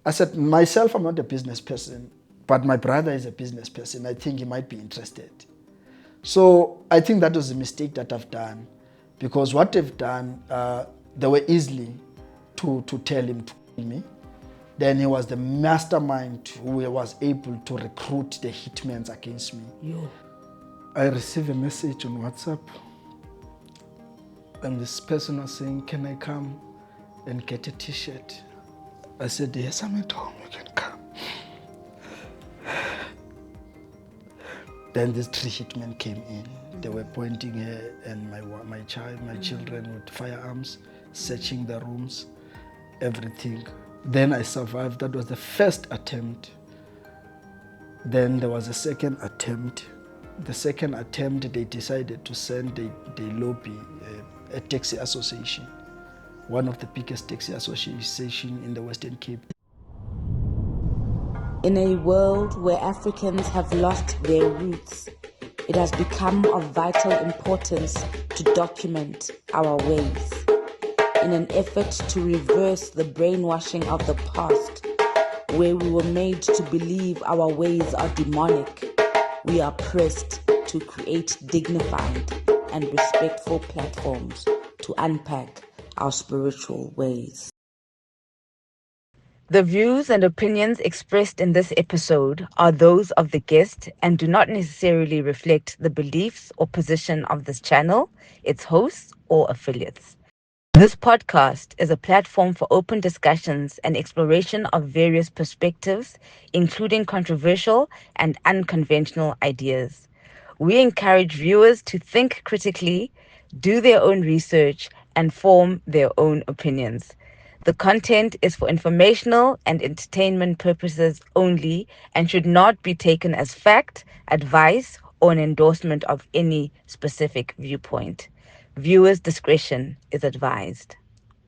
I said, myself, I'm not a business person, but my brother is a business person. I think he might be interested. So I think that was a mistake that I've done, because what they've done, they were easily to tell him to kill me. Then he was the mastermind who was able to recruit the hitmen against me. Yo. I received a message on WhatsApp, and this person was saying, can I come and get a t-shirt? I said, yes, I'm at home, you can come. Then these 3 hitmen came in. They were pointing her and my children with firearms, searching the rooms, everything. Then I survived. That was the first attempt. Then there was a second attempt. The second attempt, they decided to send, they lobby a taxi association, one of the biggest taxi associations in the Western Cape. In a world where Africans have lost their roots, it has become of vital importance to document our ways. In an effort to reverse the brainwashing of the past, where we were made to believe our ways are demonic, we are pressed to create dignified and respectful platforms to unpack our spiritual ways. The views and opinions expressed in this episode are those of the guest and do not necessarily reflect the beliefs or position of this channel, its hosts, or affiliates. This podcast is a platform for open discussions and exploration of various perspectives, including controversial and unconventional ideas. We encourage viewers to think critically, do their own research, and form their own opinions. The content is for informational and entertainment purposes only and should not be taken as fact, advice, or an endorsement of any specific viewpoint. Viewers' discretion is advised.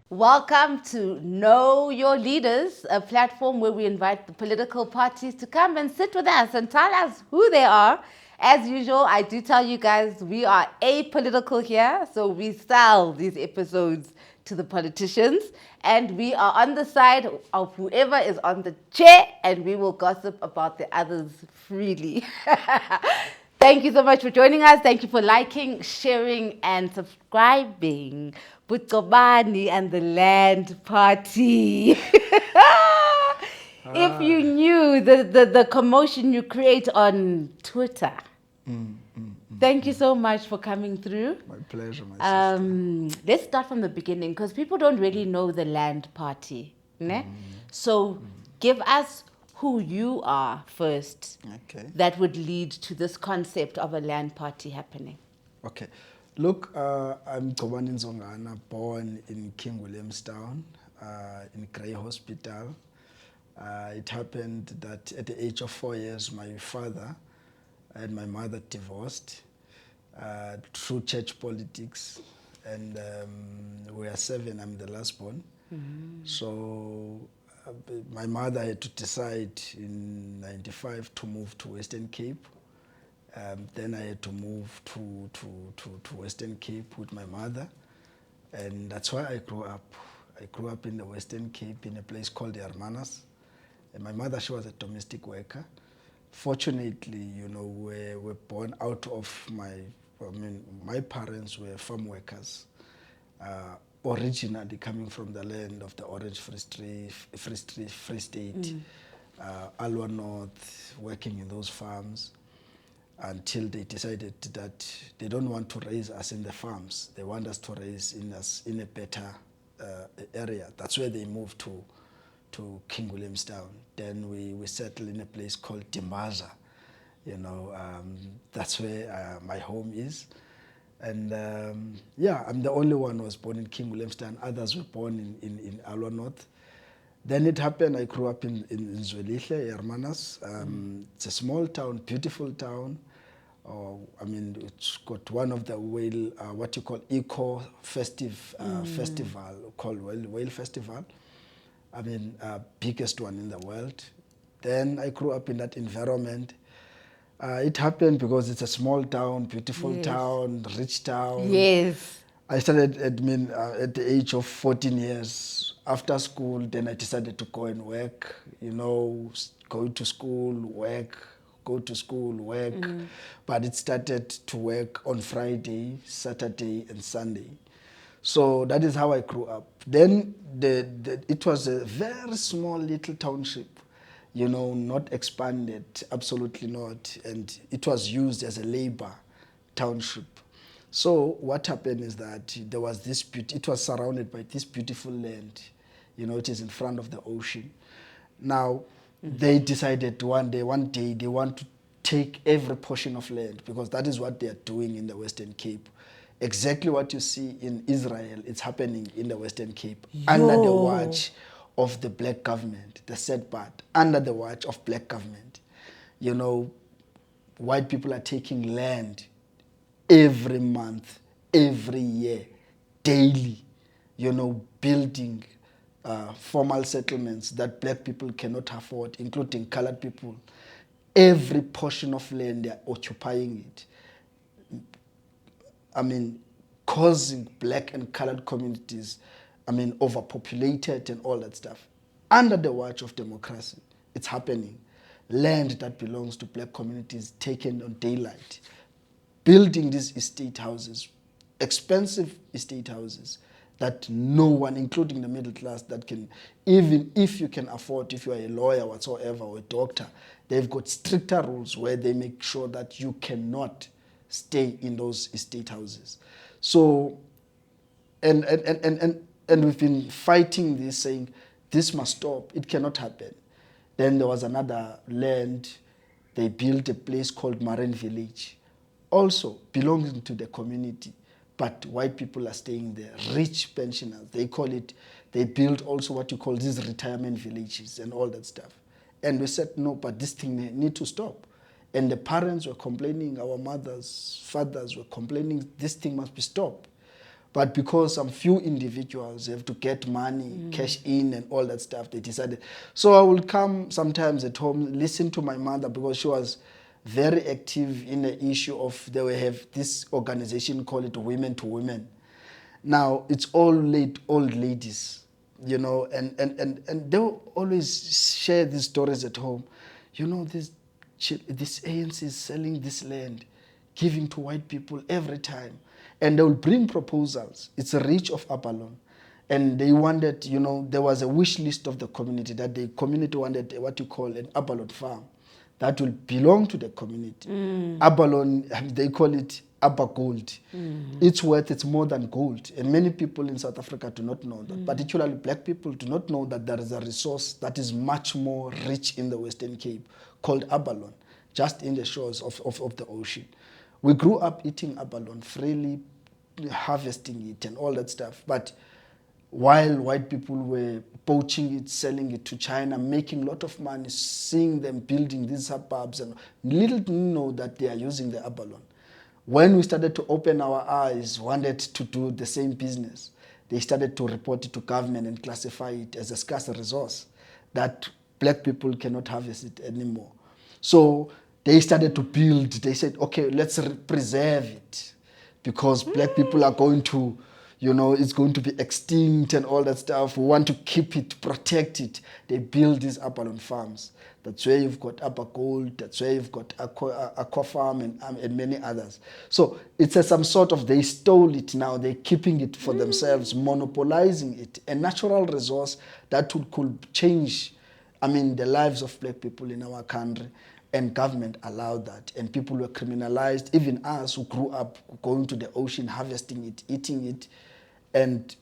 Welcome to Know Your Leaders, a platform where we invite the political parties to come and sit with us and tell us who they are. As usual, I do tell you guys we are apolitical here, so we sell these episodes to the politicians, and we are on the side of whoever is on the chair, and we will gossip about the others freely. Thank you so much for joining us. Thank you for liking, sharing, and subscribing. GCOBANI and the Land Party. If you knew the commotion you create on Twitter. Thank you so much for coming through. My pleasure, my sister. Let's start from the beginning, because people don't really know the Land Party. Ne? So give us who you are first. Okay. That would lead to this concept of a land party happening. Okay. Look, I'm GCOBANI NDZONGANA, born in King Williamstown, in Grey Hospital. It happened that at the age of 4 years, my father and my mother divorced through church politics, and we are 7, I'm the last born. So my mother had to decide in '95 to move to Western Cape. Then I had to move to Western Cape with my mother, and that's why I grew up. I grew up in the Western Cape in a place called the Hermanas. And my mother, she was a domestic worker. Fortunately, you know, we were born out of my parents were farm workers, originally coming from the land of the Orange Free State, Alwa North, working in those farms until they decided that they don't want to raise us in the farms. They want us to raise us in a better area. That's where they moved to King Williamstown. Then we settled in a place called Dimbaza. You know, that's where my home is. And yeah, I'm the only one who was born in King Williamstown. Others were born in Alwa North. Then it happened, I grew up in Zwelihle, Hermanas. It's a small town, beautiful town. I mean, it's got one of the what you call eco festival called Whale Festival. I mean, biggest one in the world. Then I grew up in that environment. It happened because it's a small town, beautiful town, rich town. Yes. I started admin at the age of 14 years. after school, then I decided to go and work, go to school, work, go to school, work. But it started to work on Friday, Saturday, and Sunday. So that is how I grew up. Then it was a very small little township, not expanded, absolutely not. And it was used as a labor township. So what happened is that there was it was surrounded by this beautiful land. It is in front of the ocean. Now, they decided one day, they want to take every portion of land, because that is what they are doing in the Western Cape. Exactly what you see in Israel, it's happening in the Western Cape, under the watch of the black government, the sad part, under the watch of black government. White people are taking land every month, every year, daily, building formal settlements that black people cannot afford, including colored people. Every portion of land, they're occupying it. Causing black and colored communities, overpopulated and all that stuff. Under the watch of democracy, it's happening. Land that belongs to black communities taken on daylight. Building these estate houses, expensive estate houses, that no one, including the middle class, that can, even if you can afford, if you are a lawyer whatsoever or a doctor, they've got stricter rules where they make sure that you cannot stay in those estate houses. So, and we've been fighting this, saying this must stop, it cannot happen. Then there was another land, they built a place called Marine Village, also belonging to the community, but white people are staying there, rich pensioners, they call it. They built also what you call these retirement villages and all that stuff. And we said, no, but this thing need to stop. And the parents were complaining, our mothers, fathers were complaining, this thing must be stopped. But because some few individuals have to get money, cash in and all that stuff, they decided. So I will come sometimes at home, listen to my mother, because she was very active in the issue of, they will have this organization called it Women to Women. Now, it's all old ladies, and they will always share these stories at home. This ANC is selling this land, giving to white people every time. And they will bring proposals. It's a reach of Abalone. And they wanted, there was a wish list of the community, that the community wanted what you call an Abalone farm that will belong to the community. Abalone, they call it Abba Gold. Its worth, it's more than gold. And many people in South Africa do not know that. Particularly black people do not know that there is a resource that is much more rich in the Western Cape called Abalone, just in the shores of the ocean. We grew up eating abalone freely, harvesting it and all that stuff. But while white people were poaching it, selling it to China, making a lot of money, seeing them building these suburbs, and little to know that they are using the abalone. When we started to open our eyes, wanted to do the same business, they started to report it to government and classify it as a scarce resource that black people cannot harvest it anymore. So they started to build. They said, okay, let's preserve it, because black people are going to, it's going to be extinct and all that stuff. We want to keep it, protect it. They build these abalone farms. That's where you've got Abba Gold. That's where you've got Aqua Farm and many others. So it's some sort of, they stole it now. They're keeping it for themselves, monopolizing it. A natural resource that could change, the lives of black people in our country. And government allowed that. And people were criminalized, even us who grew up going to the ocean, harvesting it, eating it. And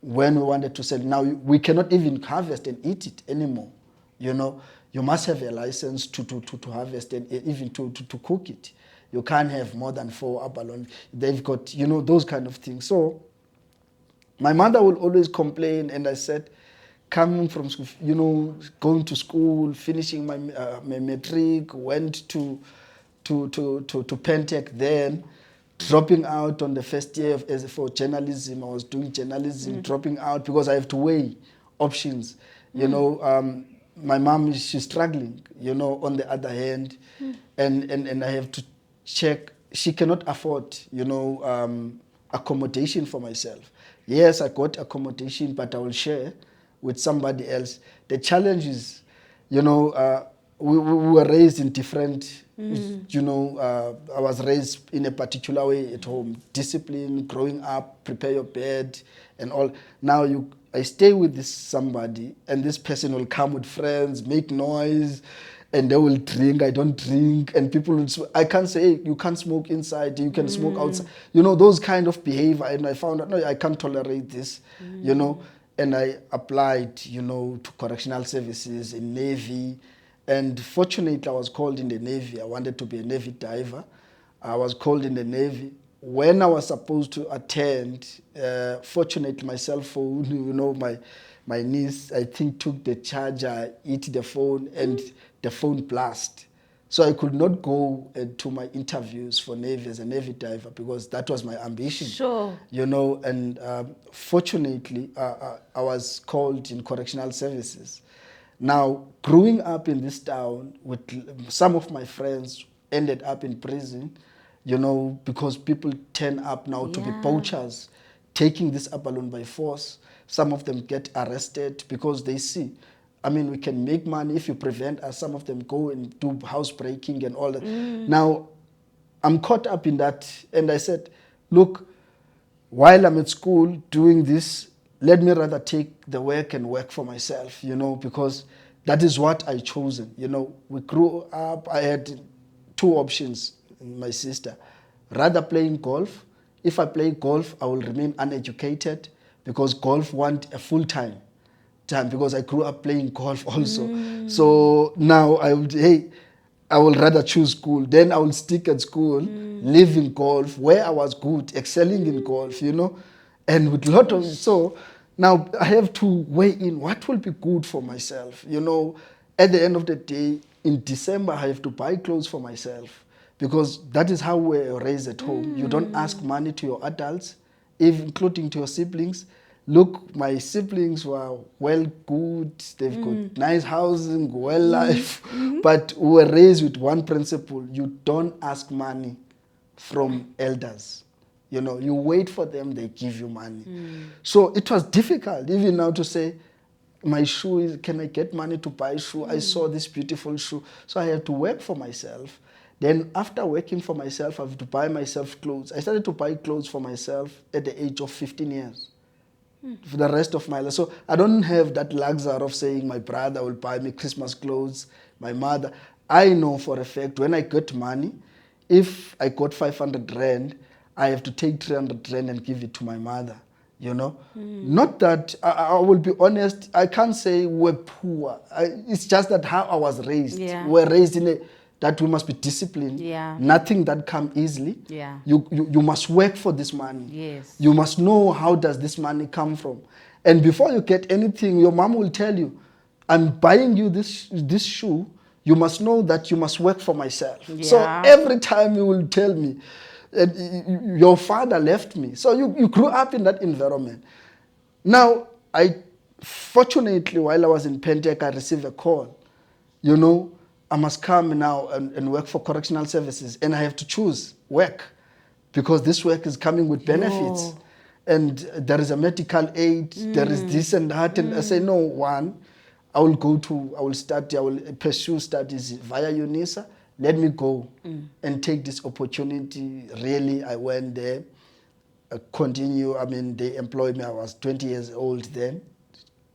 when we wanted to sell, now we cannot even harvest and eat it anymore. You must have a license to harvest and even to cook it. You can't have more than 4 abalone. They've got, those kind of things. So my mother will always complain, and I said, coming from school, going to school, finishing my matric, went to Pentec then, dropping out on the first year for journalism. I was doing journalism, dropping out because I have to weigh options. My mom, she's struggling, on the other hand, and I have to check. She cannot afford, accommodation for myself. Yes, I got accommodation, but I will share with somebody else. The challenge is, you know, we were raised in different, you know, I was raised in a particular way at home. Discipline, growing up, prepare your bed and all. Now I stay with this somebody and this person will come with friends, make noise, and they will drink. I don't drink, and people will. I can't say, hey, you can't smoke inside. You can smoke outside. You know, those kind of behavior. And I found out, no, I can't tolerate this. You know, and I applied, you know, to correctional services in Navy, and fortunately, I was called in the Navy. I wanted to be a Navy diver. I was called in the Navy. When I was supposed to attend, fortunately, my cell phone, you know, my niece, I think, took the charger, hit the phone, and the phone blast. So I could not go to my interviews for Navy as a Navy diver because that was my ambition. Sure. You know, and fortunately, I was called in correctional services. Now, growing up in this town, with some of my friends ended up in prison, you know, because people turn up now to be poachers, taking this Abalone by force. Some of them get arrested because they see, I mean, we can make money if you prevent us. Some of them go and do housebreaking and all that. Now, I'm caught up in that, and I said, look, while I'm at school doing this, let me rather take the work and work for myself, you know, because that is what I chosen. You know, we grew up, I had two options, my sister. Rather playing golf. If I play golf, I will remain uneducated because golf want a full-time time because I grew up playing golf also. So now I would, hey, I will rather choose school. Then I will stick at school, live in golf, where I was good, excelling in golf, you know, and with a lot of, so now I have to weigh in what will be good for myself. You know, at the end of the day, in December, I have to buy clothes for myself because that is how we're raised at home. You don't ask money to your adults, even including to your siblings. Look, my siblings were well good. They've got nice housing, well life. But we were raised with one principle. You don't ask money from elders. You know, you wait for them, they give you money. So it was difficult even now to say, my shoe is, can I get money to buy a shoe? I saw this beautiful shoe. So I had to work for myself. Then after working for myself, I have to buy myself clothes. I started to buy clothes for myself at the age of 15 years. For the rest of my life. So I don't have that luxury of saying my brother will buy me Christmas clothes, my mother. I know for a fact when I get money, if I got 500 rand, I have to take 300 rand and give it to my mother. You know, not that I will be honest. I can't say we're poor. It's just that how I was raised. Yeah. We're raised in a that we must be disciplined. Yeah. Nothing that come easily. Yeah. You must work for this money. Yes. You must know how does this money come from. And before you get anything, your mom will tell you, I'm buying you this shoe. You must know that you must work for myself. Yeah. So every time you will tell me, your father left me. So you grew up in that environment. Now, fortunately, while I was in Pentec, I received a call. You know, I must come now and work for correctional services, and I have to choose work because this work is coming with benefits. Yo. And there is a medical aid, there is this and that. And I say, no, I will pursue studies via UNISA. Let me go and take this opportunity. Really, I went there, continue. I mean, they employed me. I was 20 years old then.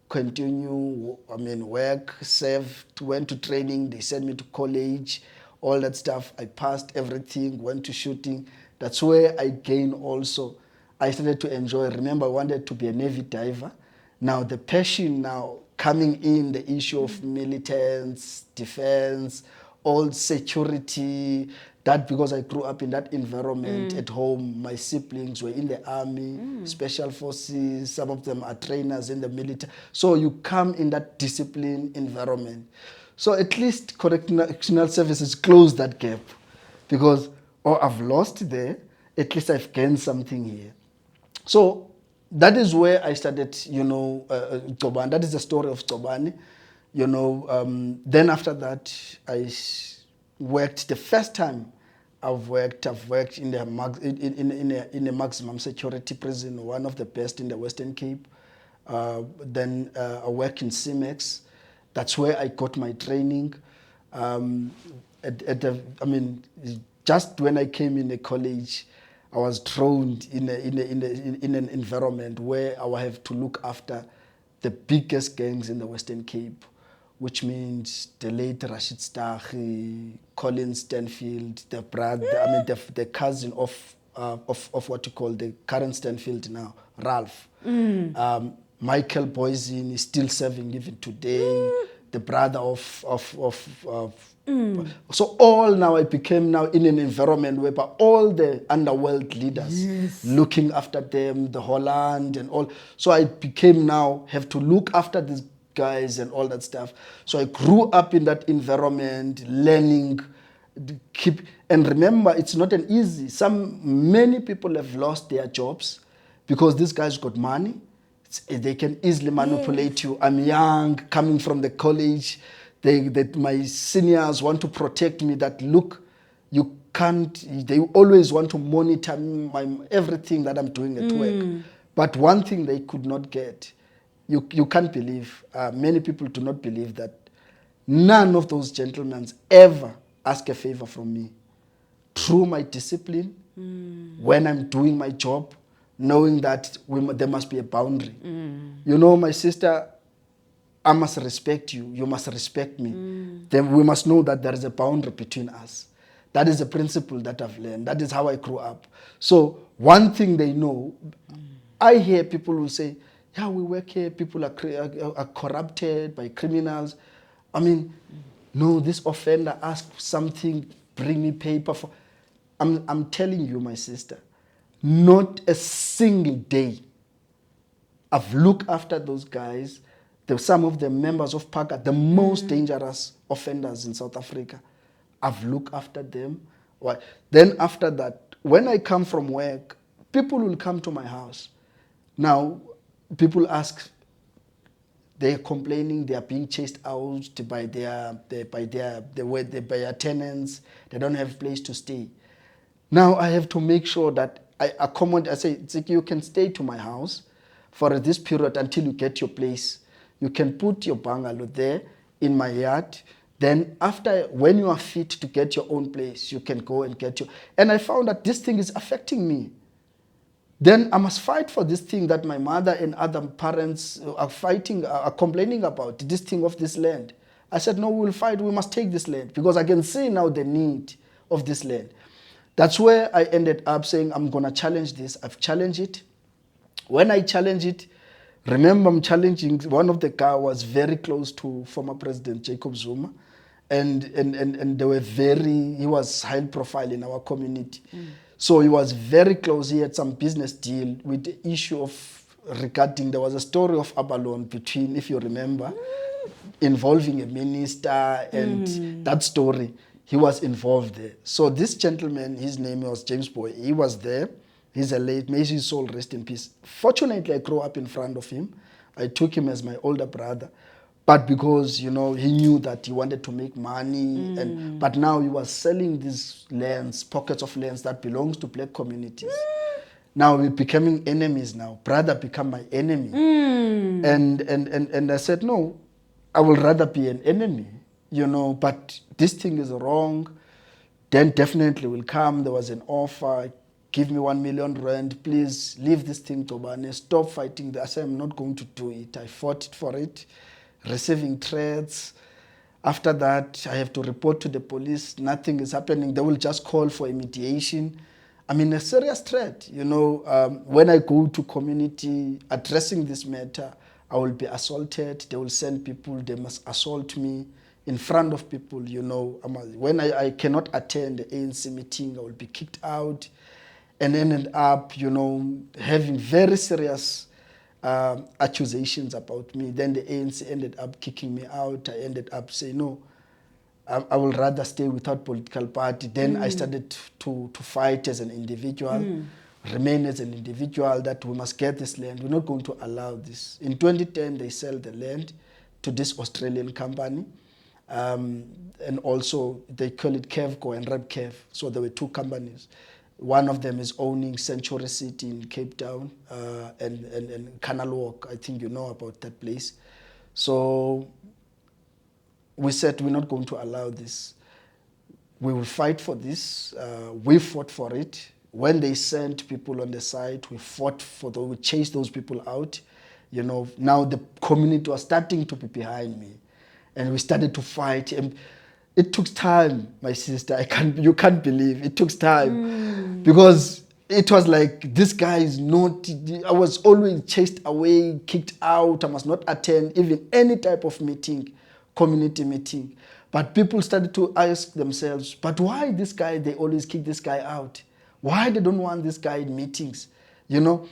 Continue, I mean, work, served, went to training. They sent me to college, all that stuff. I passed everything, went to shooting. That's where I gained also. I started to enjoy. Remember, I wanted to be a Navy diver. Now, the passion now coming in, the issue of militants, defense, all security, that because I grew up in that environment at home. My siblings were in the army, special forces, some of them are trainers in the military. So you come in that discipline environment. So at least correctional services close that gap because, I've lost there, at least I've gained something here. So that is where I started, you know, GCOBANI. That is the story of GCOBANI. You know, then after that, I worked the first time I've worked in a maximum security prison, one of the best in the Western Cape. Then I work in CIMEX. That's where I got my training. Just when I came in a college, I was thrown in an environment where I will have to look after the biggest gangs in the Western Cape, which means the late Rashid Stahi, Colin Stanfield, the brother, the cousin of what you call the current Stanfield now, Ralph. Michael Boyzin is still serving even today. The brother of so all now I became now in an environment where all the underworld leaders looking after them, the Holland and all. So I became now have to look after these guys and all that stuff. So I grew up in that environment, learning, and remember, it's not an easy. Many people have lost their jobs because these guys got money. They can easily manipulate you. I'm young, coming from the college. My seniors want to protect me. That look, you can't. They always want to monitor everything that I'm doing at work. But one thing they could not get, you can't believe. Many people do not believe that none of those gentlemen ever ask a favor from me. Through my discipline, when I'm doing my job, knowing that there must be a boundary. You know, my sister, I must respect you. You must respect me. Then we must know that there is a boundary between us. That is a principle that I've learned. That is how I grew up. So one thing they know, I hear people who say, yeah, we work here, people are corrupted by criminals. I mean, no, this offender asked something, bring me paper for. I'm telling you, my sister, not a single day I've looked after those guys. Some of the members of PACA, the most dangerous offenders in South Africa. I've looked after them. Then after that, when I come from work, people will come to my house. Now, people ask, they're complaining, they are being chased out by their tenants. They don't have a place to stay. Now I have to make sure that I accommodate. I say, it's like you can stay to my house for this period until you get your place. You can put your bungalow there in my yard. Then after, when you are fit to get your own place, you can go and get your. And I found that this thing is affecting me. Then I must fight for this thing that my mother and other parents are complaining about, this thing of this land. I said, no, we will fight, we must take this land because I can see now the need of this land. That's where I ended up saying, I'm going to challenge this. I've challenged it. When I challenge it, remember I'm challenging, one of the guys was very close to former President Jacob Zuma. And they were he was high profile in our community. So he was very close. He had some business deal with the issue of regarding, there was a story of Abalone between, if you remember, involving a minister and that story. He was involved there. So this gentleman, his name was James Boy. He was there. He's a late, may his soul rest in peace. Fortunately, I grew up in front of him. I took him as my older brother. But because, he knew that he wanted to make money. But now he was selling these lands, pockets of lands that belongs to black communities. Now we're becoming enemies now. Brother become my enemy. And I said, no, I would rather be an enemy, but this thing is wrong. Then definitely will come. There was an offer. Give me 1 million rand. Please leave this thing, Tobane. Stop fighting. I said, I'm not going to do it. I fought for it, receiving threats. After that, I have to report to the police. Nothing is happening. They will just call for a mediation. I mean, a serious threat. When I go to community addressing this matter, I will be assaulted. They will send people. They must assault me in front of people. When I cannot attend the ANC meeting, I will be kicked out. And ended up, having very serious accusations about me. Then the ANC ended up kicking me out. I ended up saying, no, I will rather stay without political party. Then I started to fight as an individual, remain as an individual, that we must get this land. We're not going to allow this. In 2010, they sell the land to this Australian company. And also, they call it Kevco and RepKev. So there were two companies. One of them is owning Century City in Cape Town and Canal Walk. I think you know about that place. So we said we're not going to allow this. We will fight for this. We fought for it. When they sent people on the site, we fought for those, we chased those people out. You know, now the community was starting to be behind me. And we started to fight. And it took time, my sister. You can't believe it took time. Because it was like, this guy is not, I was always chased away, kicked out. I must not attend even any type of meeting, community meeting. But people started to ask themselves, but why this guy, they always kick this guy out? Why they don't want this guy in meetings? You know?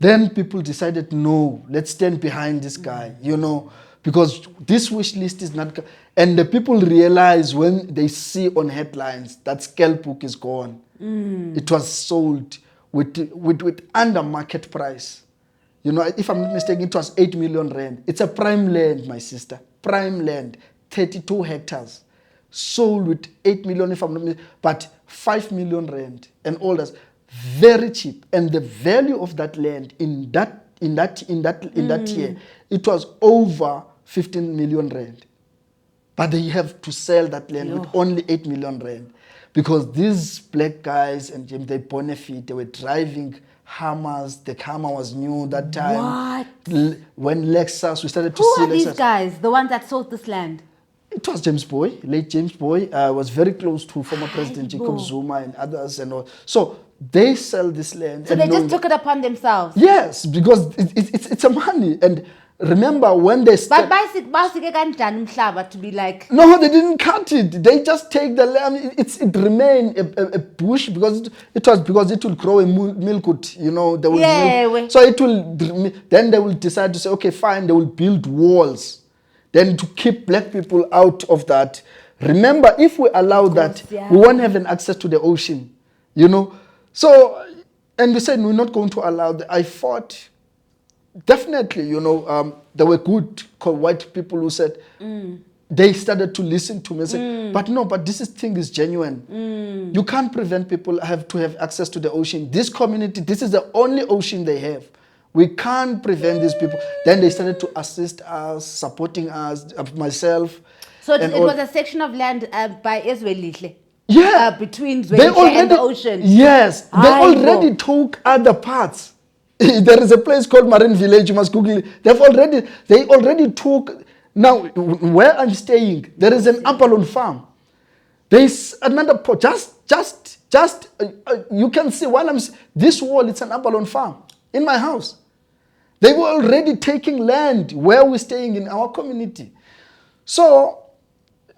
Then people decided, no, let's stand behind this guy, you know, because this wish list is not... And the people realize when they see on headlines that scale book is gone. It was sold with under market price. You know, if I'm not mistaken, it was 8 million rand. It's a prime land, my sister. Prime land, 32 hectares. Sold with 8 million, if I'm not mistaken, but 5 million rand and all that. Very cheap. And the value of that land in that year, it was over 15 million rand. But they have to sell that land with only 8 million rand. Because these black guys and they benefit, they were driving Hammers. The Hammer was new that time. What? When Lexus, we started to Who see are these Lexus. guys, the ones that sold this land? It was James Boy, late James Boy, was very close to former President Jacob Zuma and others and all. So they sell this land. So they just took it upon themselves? Yes, because it's a money. And remember when they... But to be like... No, they didn't cut it. They just take the land. It remained a bush because it will grow a milkwood, you know. They will milk. So it will... Then they will decide to say, okay, fine, they will build walls. Then to keep black people out of that. Remember, if we allow that, we won't have an access to the ocean, you know. So, and we said we're not going to allow that. I fought, definitely, you know, there were good white people who said, they started to listen to me and say, but no, but this thing is genuine. You can't prevent people have to have access to the ocean. This community, this is the only ocean they have. We can't prevent these people. Then they started to assist us, supporting us, myself. So it was a section of land by Ezwelihle? Yeah. Between Zwelihle and the ocean? Yes. They already took other parts. There is a place called Marine Village, you must Google it. They already took... Now, where I'm staying, there is an Abalone farm. There is another... you can see while this wall, it's an Abalone farm in my house. They were already taking land where we're staying in our community. So,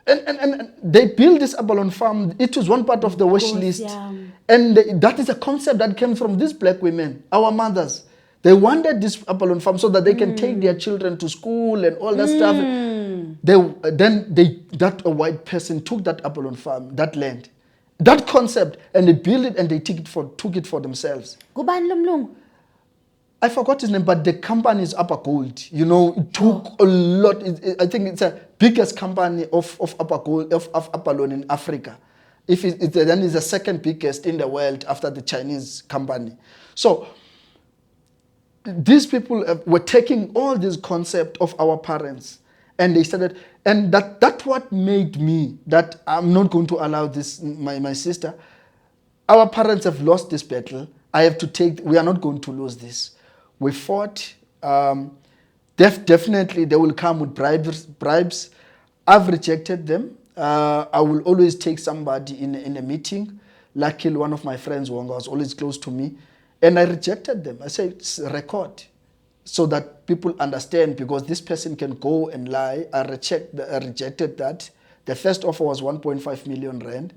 and they built this Abalone farm. It was one part of the wish list. Yeah. And that is a concept that came from these black women, our mothers. They wanted this Abalone farm so that they can take their children to school and all that stuff. That white person took that Abalone farm, that land, that concept, and they built it and they took it for themselves. I forgot his name, but the company is Upper Gold. You know, it took a lot. I think it's the biggest company of Upper Gold, of Abalone in Africa. Then it's the second biggest in the world after the Chinese company. So these people were taking all this concept of our parents, and they started, and that's what made me that I'm not going to allow this. My sister, our parents have lost this battle. We are not going to lose this. We fought. Definitely, they will come with bribes. I've rejected them. I will always take somebody in a meeting. Luckily, one of my friends, Wonga, was always close to me. And I rejected them. I said, record so that people understand, because this person can go and lie. I rejected that. The first offer was 1.5 million rand.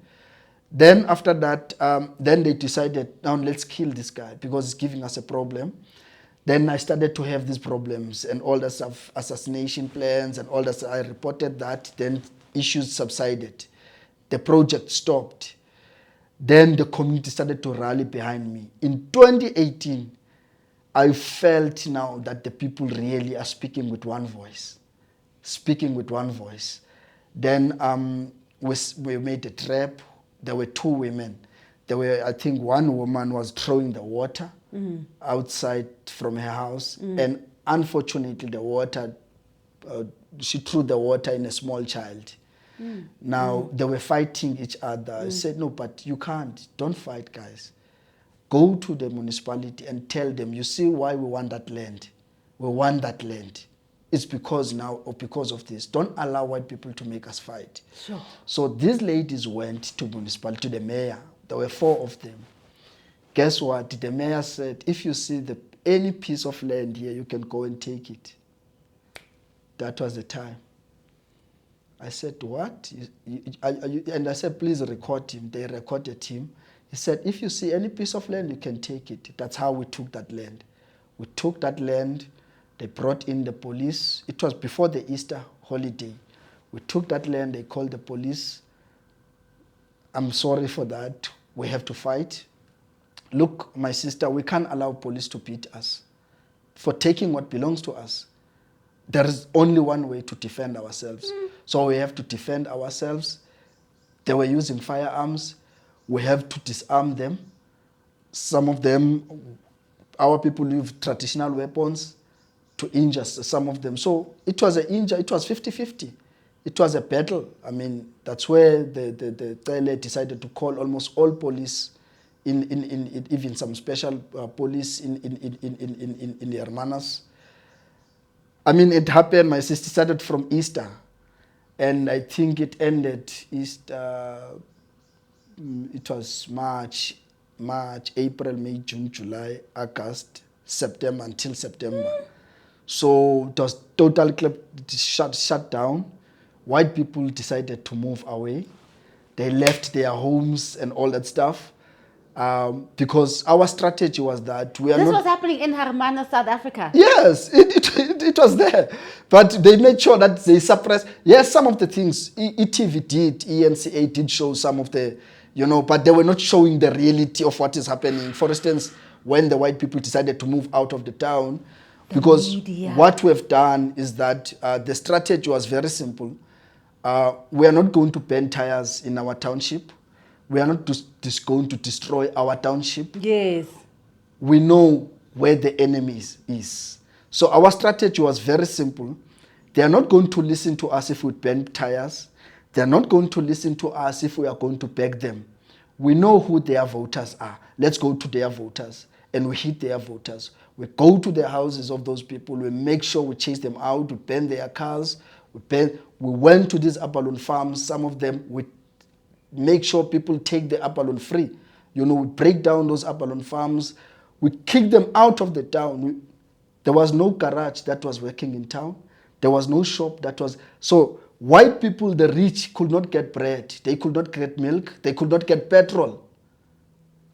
Then after that, then they decided, now let's kill this guy because it's giving us a problem. Then I started to have these problems and all the stuff, assassination plans and all that. I reported that. Then issues subsided. The project stopped. Then the community started to rally behind me. In 2018, I felt now that the people really are speaking with one voice. Then we made a trap. There were two women. there were, I think one woman was throwing the water outside from her house, and unfortunately the water, she threw the water in a small child. Now they were fighting each other. I said, no, but you can't. Don't fight, guys. Go to the municipality and tell them, you see why we want that land. We want that land. It's because now, or because of this. Don't allow white people to make us fight. Sure. So these ladies went to municipality, to the mayor. There were 4 of them. Guess what? The mayor said, if you see any piece of land here, you can go and take it. That was the time. I said, what? And I said, please record him. They recorded him. He said, if you see any piece of land, you can take it. That's how we took that land. We took that land. They brought in the police. It was before the Easter holiday. We took that land. They called the police. I'm sorry for that. We have to fight. Look, my sister, we can't allow police to beat us for taking what belongs to us. There is only one way to defend ourselves. So we have to defend ourselves. They were using firearms. We have to disarm them. Some of them, our people use traditional weapons to injure some of them. So it was it was 50-50. It was a battle. I mean, that's where the Tele decided to call almost all police, in even some special police in the Hermanas. I mean, it happened, my sister started from Easter, and I think it ended Easter, it was March, April, May, June, July, August, September, until September. So it was totally shut down. White people decided to move away. They left their homes and all that stuff. Because our strategy was that we are This not... was happening in Hermana, South Africa. Yes, it was there. But they made sure that they suppressed. Yes, some of the things ETV did, ENCA did show some of the, but they were not showing the reality of what is happening. For instance, when the white people decided to move out of the town, because what we have done is that the strategy was very simple. We are not going to burn tires in our township. We are not just going to destroy our township. Yes. We know where the enemy is. So our strategy was very simple. They are not going to listen to us if we burn tires. They are not going to listen to us if we are going to beg them. We know who their voters are. Let's go to their voters. And we hit their voters. We go to the houses of those people. We make sure we chase them out. We burn their cars. We went to these Abalone farms. Some of them, we make sure people take the Abalone free. We break down those Abalone farms. We kick them out of the town. There was no garage that was working in town. There was no shop that was... So white people, the rich, could not get bread. They could not get milk. They could not get petrol.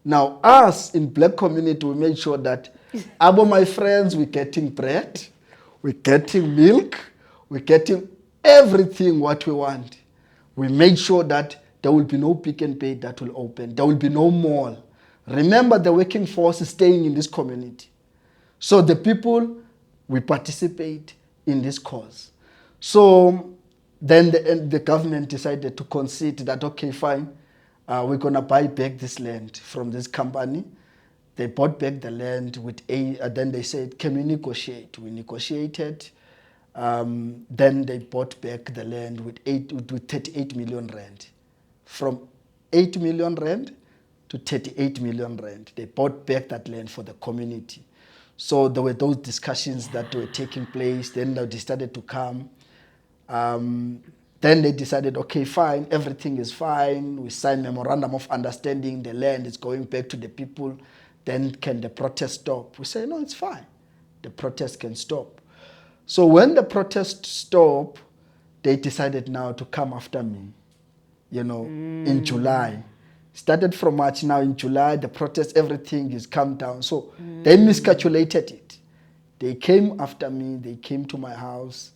Now, us in black community, we made sure that, my friends, we're getting bread, we're getting milk, we're getting everything what we want. We made sure that there will be no Pick and Pay that will open. There will be no mall. Remember, the working force is staying in this community. So the people, we participate in this cause. So then the government decided to concede that, okay, fine, we're going to buy back this land from this company. They bought back the land then they said, can we negotiate? We negotiated. Then they bought back the land with 38 million rand. From 8 million rand to 38 million rand. They bought back that land for the community. So there were those discussions that were taking place. Then they started to come. Then they decided, okay, fine, everything is fine. We signed memorandum of understanding. The land is going back to the people. Then can the protest stop? We say, no, it's fine. The protest can stop. So when the protest stopped, they decided now to come after me, in July. Started from March, now in July, the protest, everything is come down. So they miscalculated it. They came after me. They came to my house.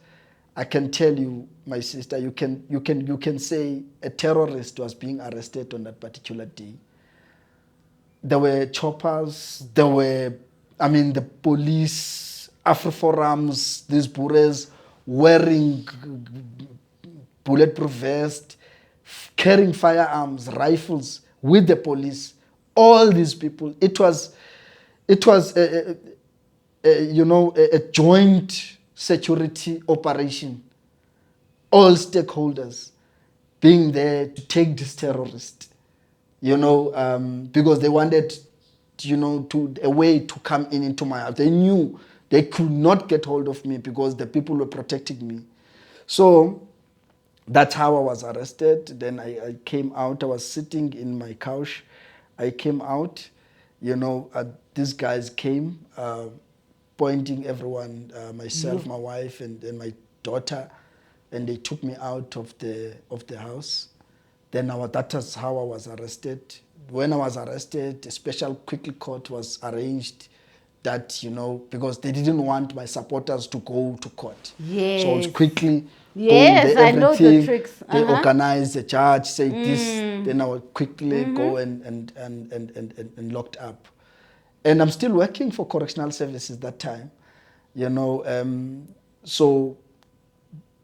I can tell you, my sister, you can say a terrorist was being arrested on that particular day. There were choppers. There were, the police, Afroforums, these bourres wearing bulletproof vests, carrying firearms, rifles with the police All these people. It was a joint security operation. All stakeholders being there to take this terrorist, because they wanted, a way to come into my house. They knew they could not get hold of me because the people were protecting me. So that's how I was arrested. Then I came out. I was sitting in my couch. I came out. These guys came, pointing everyone, myself, my wife, and my daughter, and they took me out of the house. Then that was how I was arrested. When I was arrested, a special quick court was arranged that, because they didn't want my supporters to go to court. Yes. So I was quickly Yes, going there, I know the everything. tricks. They organized, the judge said this, then I would quickly go and locked up. And I'm still working for correctional services that time, so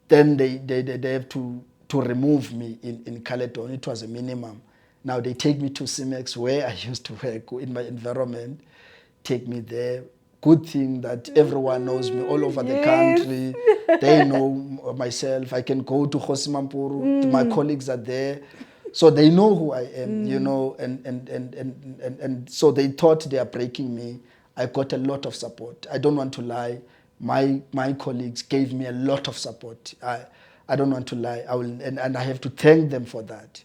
then they have to remove me in Caledon. It was a minimum. Now they take me to CIMEX where I used to work in my environment, take me there. Good thing that everyone knows me all over the country. They know myself. I can go to Hosimampuru. My colleagues are there. So they know who I am, and so they thought they are breaking me. I got a lot of support. I don't want to lie. My colleagues gave me a lot of support. I don't want to lie. And I have to thank them for that.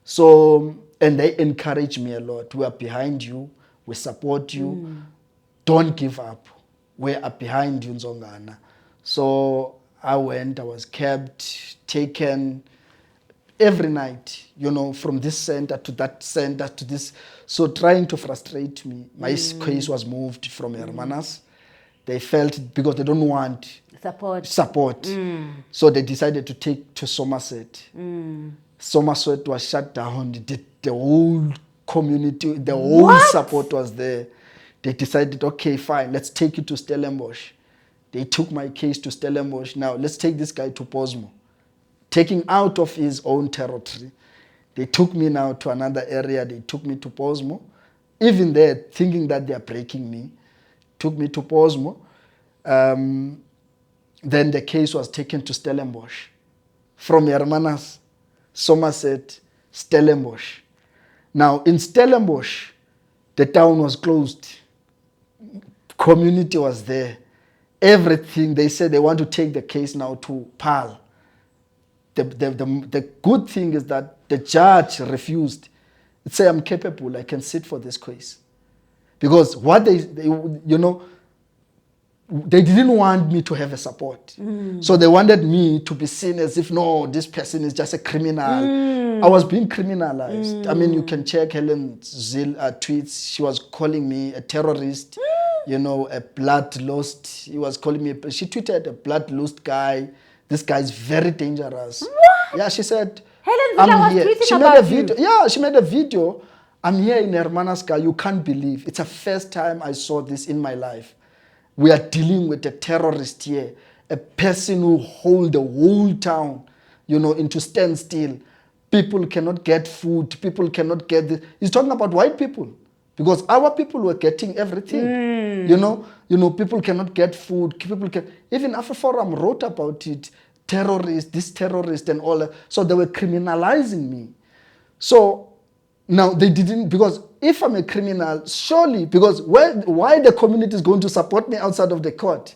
So, and they encourage me a lot. We are behind you. We support you. Don't give up. We are behind you, Nzongana. So I went. I was kept, taken every night, from this center to that center to this. So trying to frustrate me. My case was moved from Hermanas. They felt because they don't want support. So they decided to take to Somerset. Somerset was shut down. The whole community, the whole support was there. They decided, okay, fine, let's take it to Stellenbosch. They took my case to Stellenbosch. Now let's take this guy to Posmo. Taking out of his own territory. They took me now to another area. They took me to Posmo. Even there, thinking that they are breaking me, took me to Posmo. Then the case was taken to Stellenbosch. From Hermanas, Somerset, Stellenbosch. Now in Stellenbosch, the town was closed. Community was there. Everything, they said they want to take the case now to PAL. The good thing is that the judge refused. He said, I'm capable, I can sit for this case. Because what they didn't want me to have a support. So they wanted me to be seen as if, no, this person is just a criminal. I was being criminalized. I mean, you can check Helen Zil tweets. She was calling me a terrorist, a bloodlust. He was calling me, she tweeted a bloodlust guy. This guy is very dangerous. What? Yeah, she said, Helen Zila was here. tweeting She about made a video. you. Yeah, she made a video. I'm here in Hermanaska. You can't believe. It's the first time I saw this in my life. We are dealing with a terrorist here, a person who hold the whole town, into standstill. People cannot get food. People cannot get this. He's talking about white people because our people were getting everything. People cannot get food. People can. Even AfriForum wrote about it. Terrorists, this terrorist and all that. So they were criminalizing me. So now they didn't, because if I'm a criminal, surely, because why the community is going to support me outside of the court?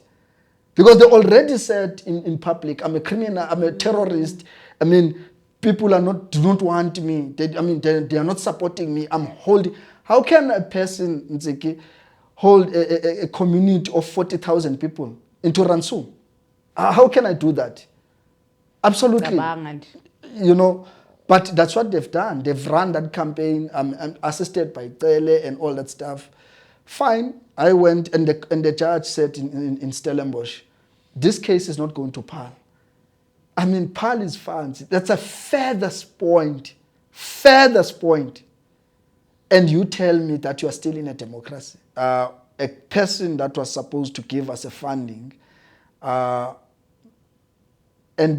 Because they already said in public, I'm a criminal, I'm a terrorist. I mean, people do not want me. They are not supporting me. I'm holding. How can a person, Nzeki, hold a community of 40,000 people into ransom? How can I do that? Absolutely. But that's what they've done. They've run that campaign, assisted by Tele and all that stuff. Fine. I went, and the judge said in Stellenbosch, this case is not going to PAL. I mean, PAL is fancy. That's a furthest point. Furthest point. And you tell me that you are still in a democracy. A person that was supposed to give us a funding, and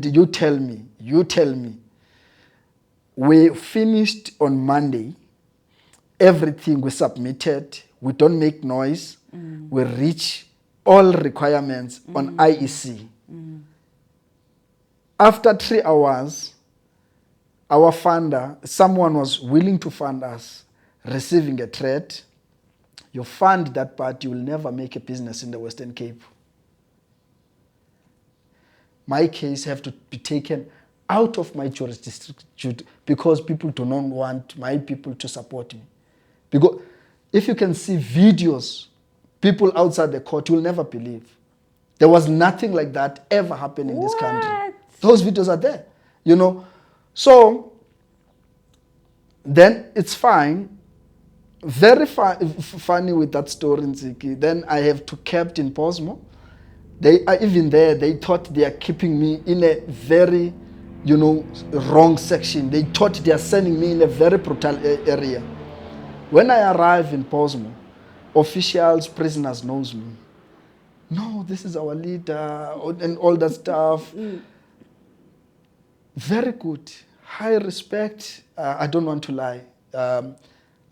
you tell me, we finished on Monday. everything we submitted. We don't make noise. We reach all requirements on IEC. After 3 hours, our funder, someone was willing to fund us, receiving a threat. You fund that part, you will never make a business in the Western Cape. My case have to be taken out of my jurisdiction because people do not want my people to support me. Because if you can see videos, people outside the court, you will never believe. There was nothing like that ever happened in this country. Those videos are there, you know. So then it's fine. Very funny with that story, Nziki. Then I have to kept in Posmo. They are even there. They thought they are keeping me in a very, you know, wrong section. They thought they are sending me in a very brutal area. When I arrive in Posmo, officials, prisoners knows me. No, this is our leader and all that stuff. Very good. High respect. I don't want to lie.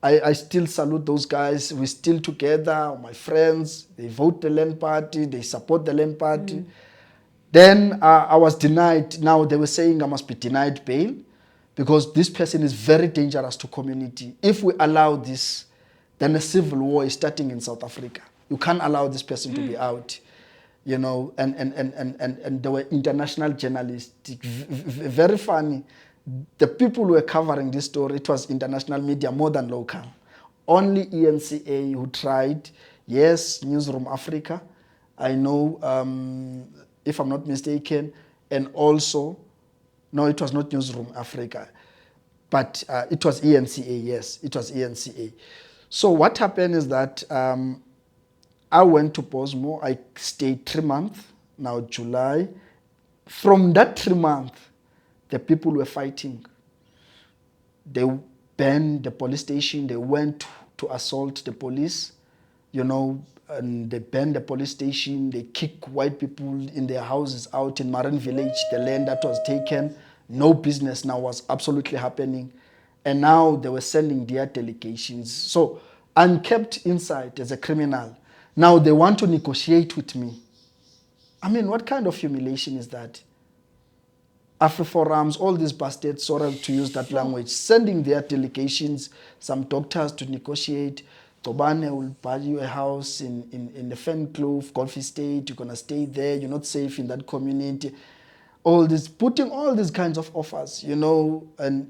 I still salute those guys. We're still together, my friends. They vote the Land Party. They support the Land Party. Then I was denied. Now they were saying I must be denied bail because this person is very dangerous to community. If we allow this, then a civil war is starting in South Africa. You can't allow this person to be out. You know, and there were international journalists. Very funny. The people who were covering this story, it was international media more than local. Only ENCA who tried. Yes, Newsroom Africa. I know, if I'm not mistaken, and also, no, it was not Newsroom Africa, but it was ENCA, yes, it was ENCA. So what happened is that I went to Posmo. I stayed 3 months, now July. From that 3 months, the people were fighting. They burned the police station. They went to assault the police, you know, and they burned the police station. They kicked white people in their houses out in Marin Village, the land that was taken. No business now was absolutely happening. And now they were sending their delegations. So I'm kept inside as a criminal. Now they want to negotiate with me. I mean, what kind of humiliation is that? AfriForums, all these bastards, sorry to use that language, sending their delegations, some doctors to negotiate. GCOBANI will buy you a house in the Fenkloof, Golf Estate, you're going to stay there, you're not safe in that community. All this, putting all these kinds of offers, you know, and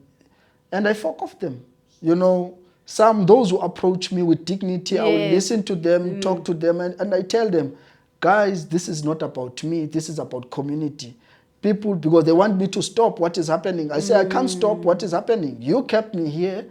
I fuck off them, you know. Those who approach me with dignity, I will listen to them, talk to them, and I tell them, guys, this is not about me, this is about community. People, because they want me to stop what is happening. I say, I can't stop what is happening. You kept me here.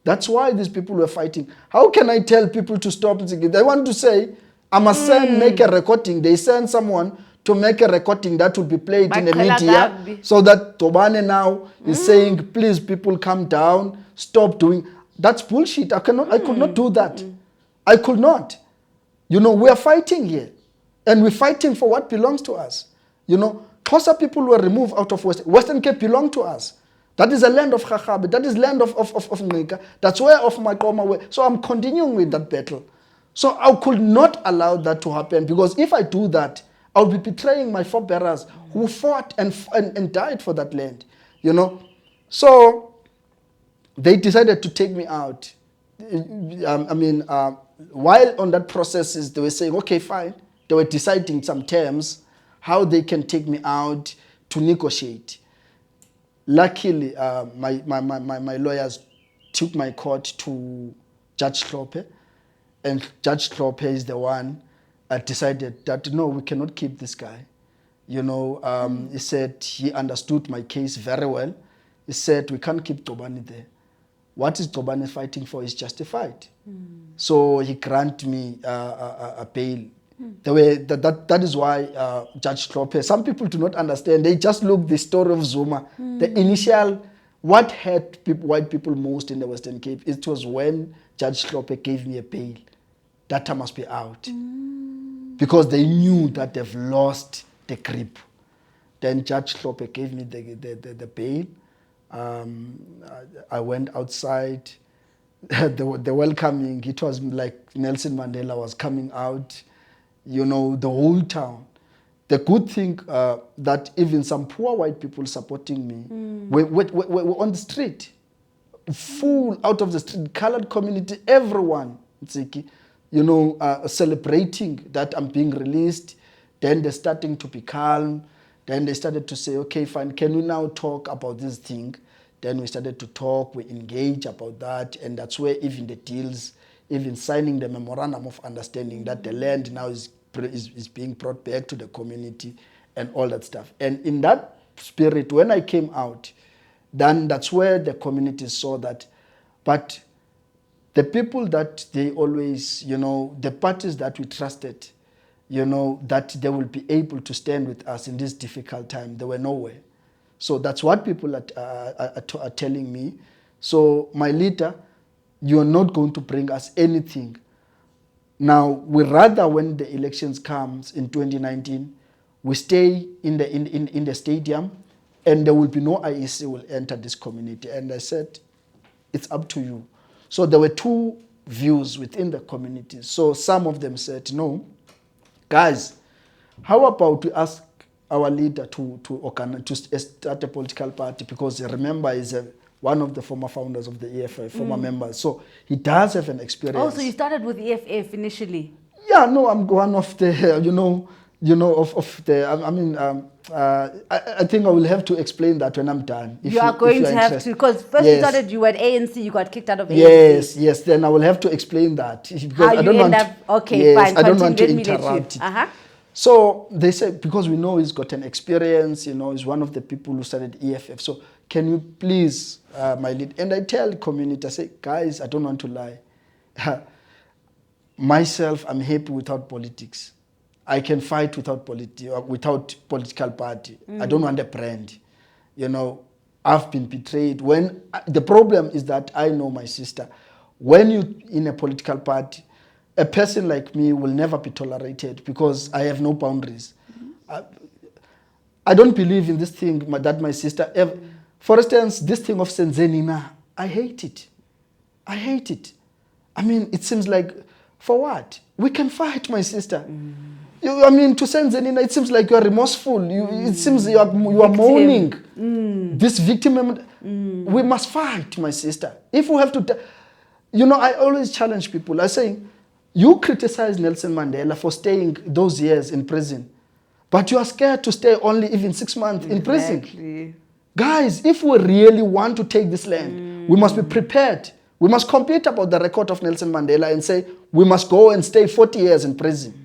That's why these people were fighting. How can I tell people to stop? They want to say, I must make a recording. They send someone to make a recording that will be played in the media so that GCOBANI now is saying, please, people, calm down, stop doing. That's bullshit. I could not do that. I could not. You know, we are fighting here. And we're fighting for what belongs to us. You know, Xhosa people were removed out of Western Cape belong to us. That is a land of Khakhabe. That is land of Ncika. That's where of my Koma. So I'm continuing with that battle. So I could not allow that to happen because if I do that, I'll be betraying my forebearers who fought and died for that land. You know, so they decided to take me out. While on that process, they were saying, okay, fine. They were deciding some terms, how they can take me out to negotiate. Luckily, my lawyers took my court to Judge Hlophe, and Judge Hlophe is the one decided that, no, we cannot keep this guy. You know, he said he understood my case very well. He said, we can't keep GCOBANI there. What is GCOBANI fighting for is justified. So he granted me a bail. That is why Judge Hlophe, some people do not understand. They just look the story of Zuma. The initial, what hurt white people most in the Western Cape, it was when Judge Hlophe gave me a bail. That I must be out. Because they knew that they've lost the grip. Then Judge Hlophe gave me the bail. I went outside. the welcoming. It was like Nelson Mandela was coming out, you know, the whole town. The good thing that even some poor white people supporting me were on the street, full out of the street, colored community, everyone, Tsiki, you know, celebrating that I'm being released. Then they're starting to be calm. Then they started to say, okay, fine, can we now talk about this thing? Then we started to talk, we engage about that, and that's where even the deals, even signing the memorandum of understanding that the land now is being brought back to the community and all that stuff. And in that spirit, when I came out, then that's where the community saw that. But the people that they always, you know, the parties that we trusted, you know, that they will be able to stand with us in this difficult time, they were nowhere. So that's what people are telling me. So my leader, you're not going to bring us anything. Now, we rather when the elections comes in 2019, we stay in the stadium and there will be no IEC will enter this community. And I said, it's up to you. So there were two views within the community. So some of them said, no, guys, how about we ask our leader to start a political party, because remember he's one of the former founders of the EFF, former members. So he does have an experience. Oh, so you started with EFF initially? Yeah, no, I'm one of the, of the, I think I will have to explain that when I'm done. You are going to have to, because first you started, you were at ANC, you got kicked out of ANC. Yes, then I will have to explain that. Because how I don't you end up, okay, fine, I don't want to continue, interrupt it. So they said, because we know he's got an experience, you know, he's one of the people who started EFF. So can you please, my lead? And I tell the community, I say, guys, I don't want to lie. Myself, I'm happy without politics. I can fight without political party. I don't want a brand. You know, I've been betrayed. The problem is that I know my sister. When you're in a political party, a person like me will never be tolerated because I have no boundaries. I don't believe in this thing that my sister ever. For instance, this thing of Senzenina, I hate it. I hate it. I mean, it seems like, for what? We can fight, my sister. To Senzenina, it seems like you are remorseful. It seems you are mourning. This victim. We must fight, my sister. If we have to, I always challenge people. I say, you criticize Nelson Mandela for staying those years in prison, but you are scared to stay only even 6 months in prison. Guys, if we really want to take this land, we must be prepared. We must compete about the record of Nelson Mandela and say, we must go and stay 40 years in prison.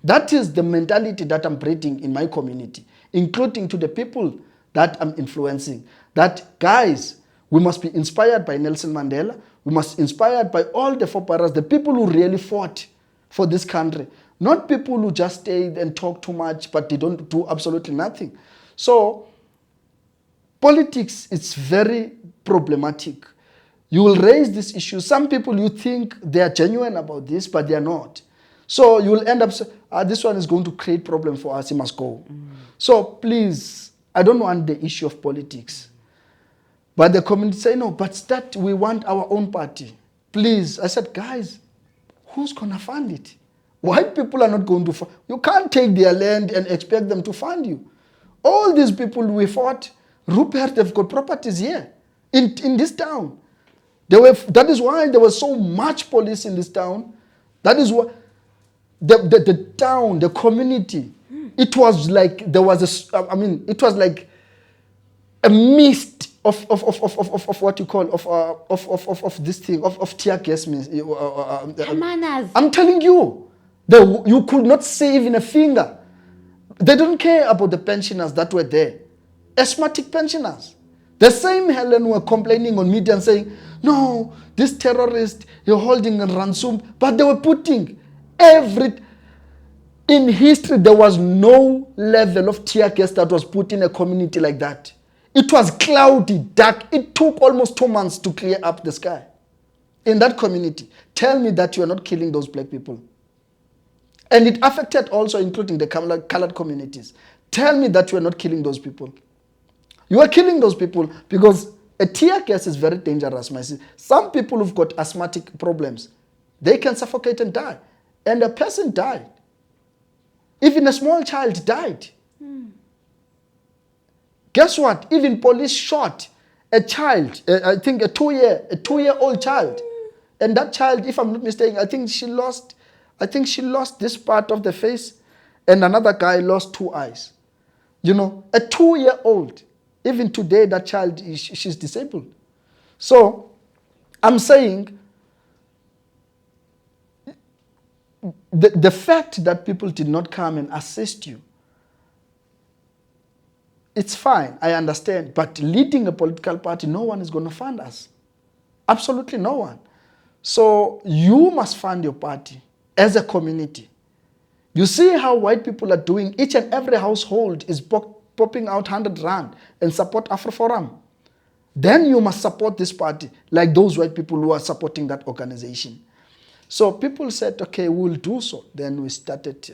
That is the mentality that I'm breeding in my community, including to the people that I'm influencing. That, guys, we must be inspired by Nelson Mandela. We must be inspired by all the forefathers, the people who really fought for this country. Not people who just stayed and talk too much, but they don't do absolutely nothing. So, politics is very problematic. You will raise this issue. Some people, you think they are genuine about this, but they are not. So you will end up saying, this one is going to create problem for us, he must go. So please, I don't want the issue of politics. But the community say, no, but we want our own party. Please, I said, guys, who's going to fund it? White people are not going to fund. You can't take their land and expect them to fund you. All these people we fought, Rupert, they've got properties here in this town. That is why there was so much police in this town. That is why the town, the community, it was like it was like a mist of what you call of this thing of tear gas. I'm telling you, you could not see even a finger. They don't care about the pensioners that were there, asthmatic pensioners. The same Helen were complaining on media and saying, no, this terrorist, you're holding a ransom. But they were putting in history, there was no level of tear gas that was put in a community like that. It was cloudy, dark. It took almost 2 months to clear up the sky. In that community, tell me that you are not killing those black people. And it affected also including the colored communities. Tell me that you are not killing those people. You are killing those people because A tear gas is very dangerous, my sister. Some people who've got asthmatic problems, they can suffocate and die. And a person died. Even a small child died. Guess what? Even police shot a child, I think a two-year-old child. And that child, if I'm not mistaken, I think she lost this part of the face, and another guy lost 2 eyes. You know, a 2-year-old. Even today, that child, she's disabled. So, I'm saying, the fact that people did not come and assist you, it's fine, I understand. But leading a political party, no one is going to fund us. Absolutely no one. So you must fund your party as a community. You see how white people are doing. Each and every household is popping out 100 rand and support AfroForum. Then you must support this party like those white people who are supporting that organization. So people said, okay, we'll do so. Then we started.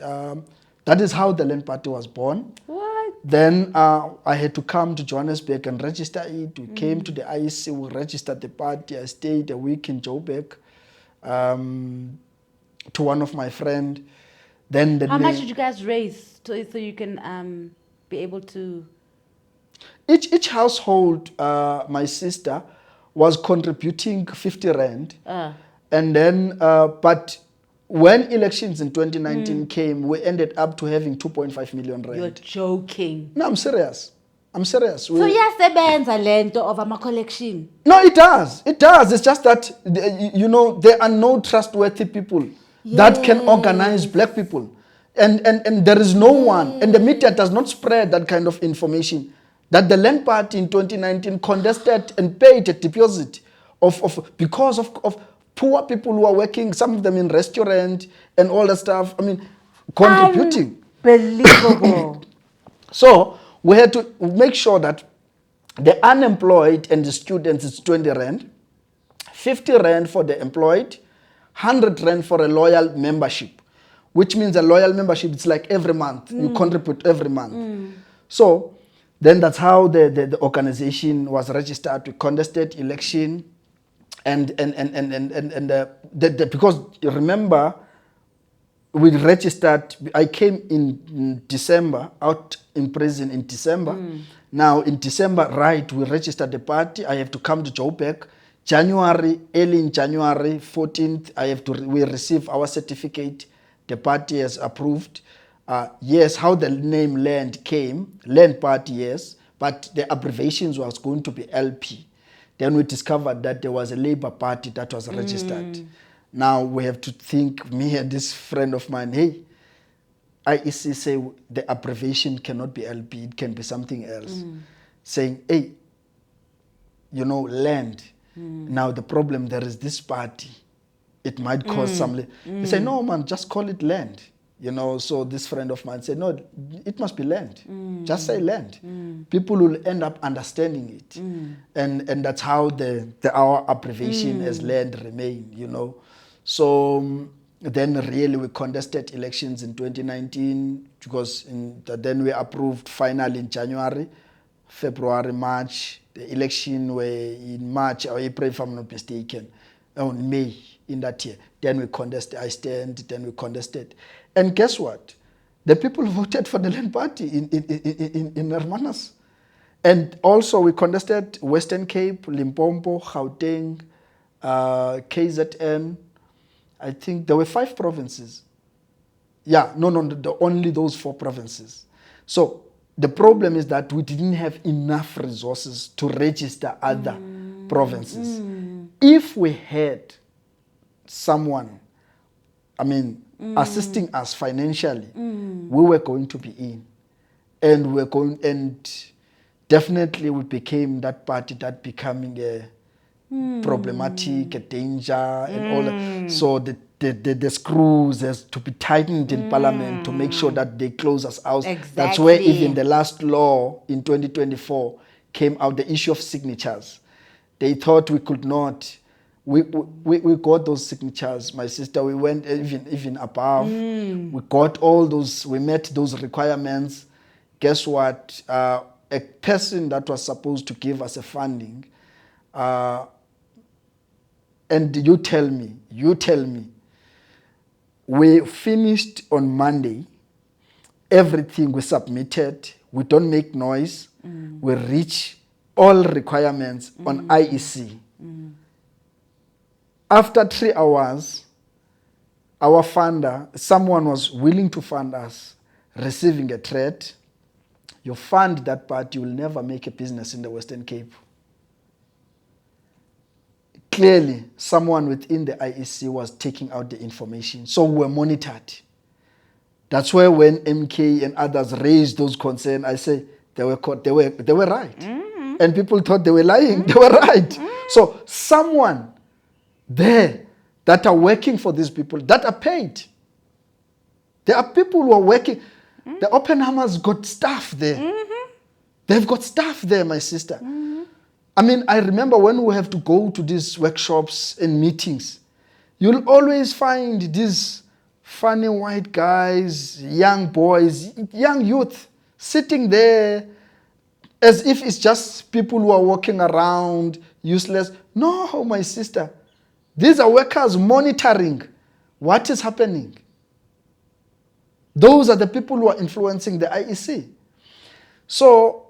That is how the Land Party was born. What? Then I had to come to Johannesburg and register it. We came to the IEC, we registered the party. I stayed a week in Joburg to one of my friends. Then How much did you guys raise so you can be able to? Each household, my sister, was contributing 50 rand. And then, but when elections in 2019 came, we ended up to having 2.5 million rand. You're joking. No, I'm serious. So yes, the bands are lent over my collection. No, it does. It does. It's just that, you know, there are no trustworthy people that can organize black people. And there is no one. And the media does not spread that kind of information. That the Land Party in 2019 contested and paid a deposit because of poor people who are working, some of them in restaurant and all that stuff. I mean, contributing. Unbelievable. So we had to make sure that the unemployed and the students is 20 rand, 50 rand for the employed, 100 rand for a loyal membership, which means a loyal membership, it's like every month. You contribute every month. So then that's how the organization was registered. We contested election. And because remember, we registered, I came in December, out in prison in December. Now in December, right, we registered the party. I have to come to Joburg. Early in January 14th, we receive our certificate. The party has approved. Yes, how the name Land came, Land Party, yes, but the abbreviations was going to be LP. Then we discovered that there was a Labour Party that was registered. Now we have to think, me and this friend of mine, hey, IEC say the abbreviation cannot be LP, it can be something else. Saying, hey, you know, Land. Now the problem, there is this party. It might cause some... They say, no, man, just call it Land. You know, so this friend of mine said, no, it must be Land. Just say Land. People will end up understanding it. And that's how our abbreviation as Land remain, you know. So then really we contested elections in 2019 because then we approved finally in January, February, March. The election were in March or April, if I'm not mistaken, in May in that year. Then we contested, then we contested. And guess what? The people voted for the Land Party in Hermanus. And also we contested Western Cape, Limpopo, Gauteng, KZN. I think there were 5 provinces. Yeah, only those 4 provinces. So the problem is that we didn't have enough resources to register other provinces. If we had someone, assisting us financially, we were going to be in. And definitely we became that party that becoming a problematic, a danger, and all that. So the screws has to be tightened in Parliament to make sure that they close us out. Exactly. That's where even the last law in 2024 came out, the issue of signatures. They thought we could not. We got those signatures, my sister. We went even above. We got all those. We met those requirements. Guess what? A person that was supposed to give us a funding And you tell me, we finished on Monday, everything we submitted, we don't make noise, we reach all requirements on IEC. After 3 hours, our funder, someone was willing to fund us, receiving a threat. You fund that part, you will never make a business in the Western Cape. Clearly, someone within the IEC was taking out the information, so we were monitored. That's where when MK and others raised those concerns, I say they were right. And people thought they were lying, they were right. So someone there that are working for these people, that are paid. There are people who are working. The Oppenheimers got staff there. They've got staff there, my sister. I mean, I remember when we have to go to these workshops and meetings, you'll always find these funny white guys, young boys, young youth, sitting there as if it's just people who are walking around, useless. No, my sister. These are workers monitoring what is happening. Those are the people who are influencing the IEC. So,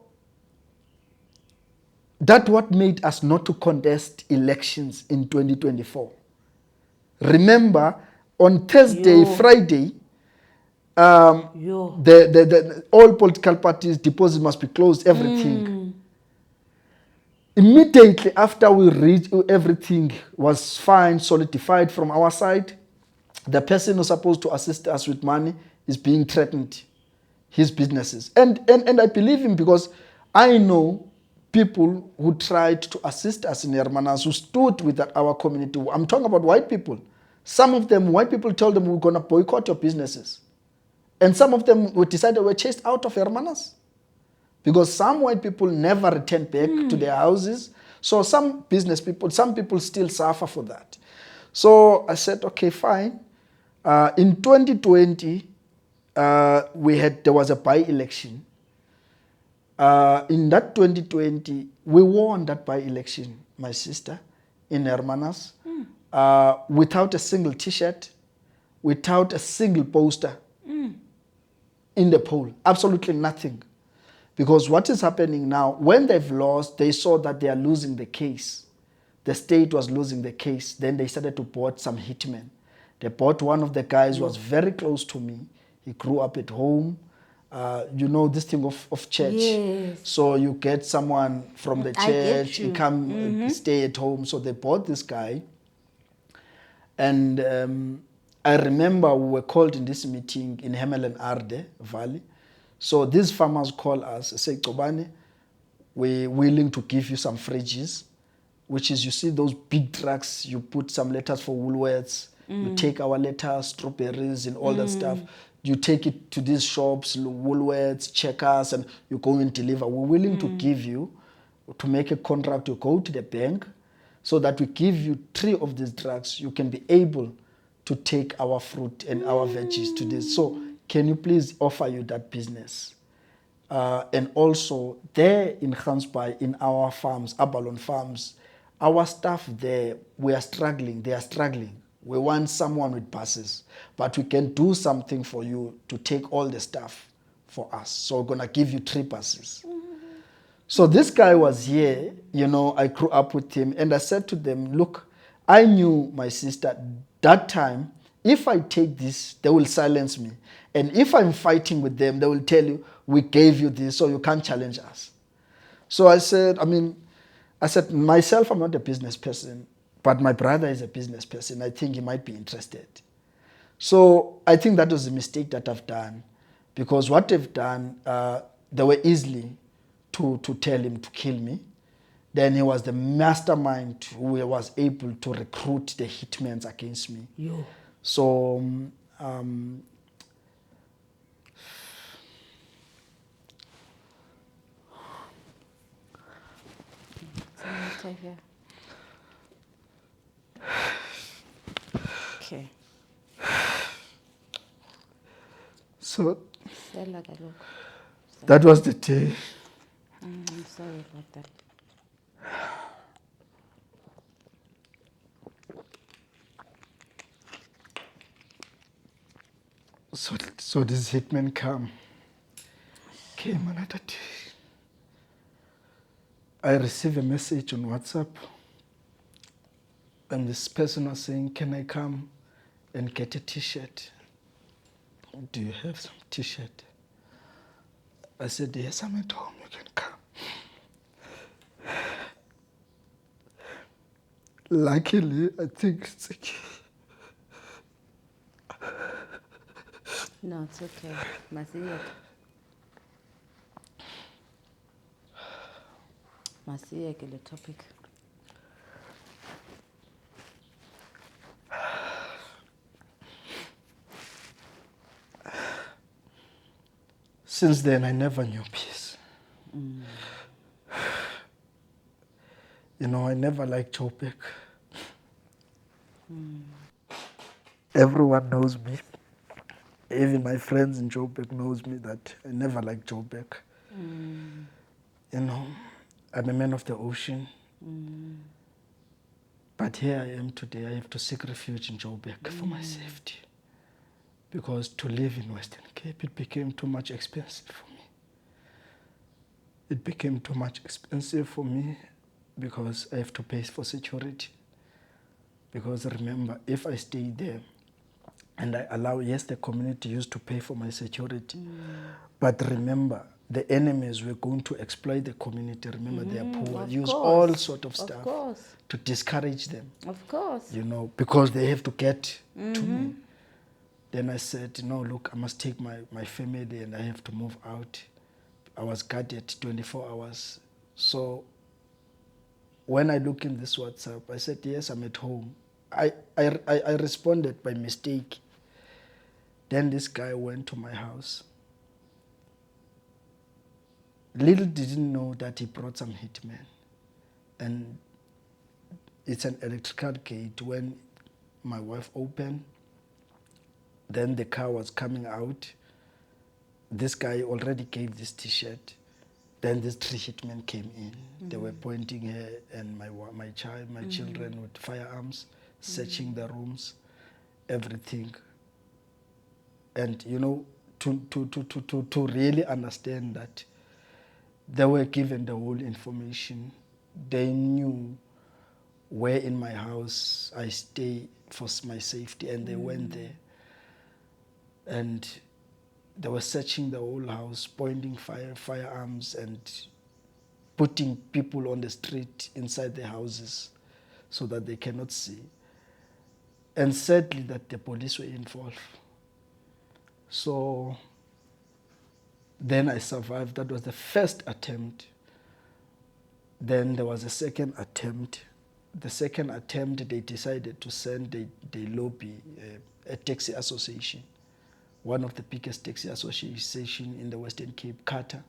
that's what made us not to contest elections in 2024. Remember, on Thursday, Friday, all political parties' deposits must be closed, everything. Immediately after we reached, everything was fine, solidified from our side. The person who's supposed to assist us with money is being threatened, his businesses. And I believe him because I know people who tried to assist us in Hermanas, who stood with our community. I'm talking about white people. Some of them, white people told them we're going to boycott your businesses. And some of them decided were chased out of Hermanas. Because some white people never returned back to their houses. So some business people, some people still suffer for that. So I said, okay, fine. In 2020, there was a by-election. In that 2020, we won that by-election, my sister, in Hermanas, without a single T-shirt, without a single poster in the poll. Absolutely nothing. Because what is happening now, when they've lost, they saw that they are losing the case. The state was losing the case. Then they started to bought some hitmen. They bought one of the guys who was very close to me. He grew up at home. You know this thing of church. Yes. So you get someone from the church, he come stay at home. So they bought this guy. And I remember we were called in this meeting in Hemel and Arde Valley. So these farmers call us, say, GCOBANI, we're willing to give you some fridges, which is, you see those big trucks, you put some letters for Woolworths, you take our lettuce, strawberries and all that stuff. You take it to these shops, Woolworths, Checkers, and you go and deliver. We're willing to give you, to make a contract, you go to the bank, so that we give you 3 of these trucks. You can be able to take our fruit and our veggies to this. So can you please offer you that business? And also there in Gansbaai, in our farms, Abalone farms, our staff there, we are struggling, they are struggling. We want someone with buses, but we can do something for you to take all the stuff for us. So we're gonna give you 3 buses. So this guy was here, you know, I grew up with him, and I said to them, look, I knew my sister that time, if I take this, they will silence me. And if I'm fighting with them, they will tell you, we gave you this, so you can't challenge us. So I said, myself, I'm not a business person, but my brother is a business person. I think he might be interested. So I think that was a mistake that I've done, because what they've done, they were easily to tell him to kill me. Then he was the mastermind who was able to recruit the hitmen against me. Yo. So Okay. So that was the day. I'm sorry about that. So this hitman came another day. I received a message on WhatsApp, and this person was saying, can I come and get a t-shirt? Do you have some t-shirt? I said, yes, I'm at home, you can come. Luckily, I think it's okay. No, it's okay. Masiyeke le topic. Since then, I never knew peace. You know, I never liked Joburg. Everyone knows me. Even my friends in Joburg knows me that I never liked Joburg. You know, I'm a man of the ocean. But here I am today. I have to seek refuge in Joburg for my safety. Because to live in Western Cape, it became too much expensive for me. It became too much expensive for me because I have to pay for security. Because remember, if I stay there and I allow, yes, the community used to pay for my security, but remember, the enemies were going to exploit the community. Remember, they are poor. Use all sort of stuff to discourage them. Of course. You know, because they have to get to me. Then I said, no, look, I must take my family and I have to move out. I was guarded 24 hours. So when I look in this WhatsApp, I said, yes, I'm at home. I responded by mistake. Then this guy went to my house. Little didn't know that he brought some hitmen. And it's an electrical gate. When my wife opened, then the car was coming out. This guy already gave this t-shirt. Then these 3 hitmen came in. They were pointing her and my children with firearms, searching the rooms, everything. And you know, to really understand that they were given the whole information. They knew where in my house I stay for my safety, and they went there. And they were searching the whole house, pointing firearms and putting people on the street inside the houses so that they cannot see. And sadly that the police were involved. So then I survived. That was the first attempt. Then there was a second attempt. The second attempt, they decided to send, they lobby a taxi association, one of the biggest taxi associations in the Western Cape, Carter.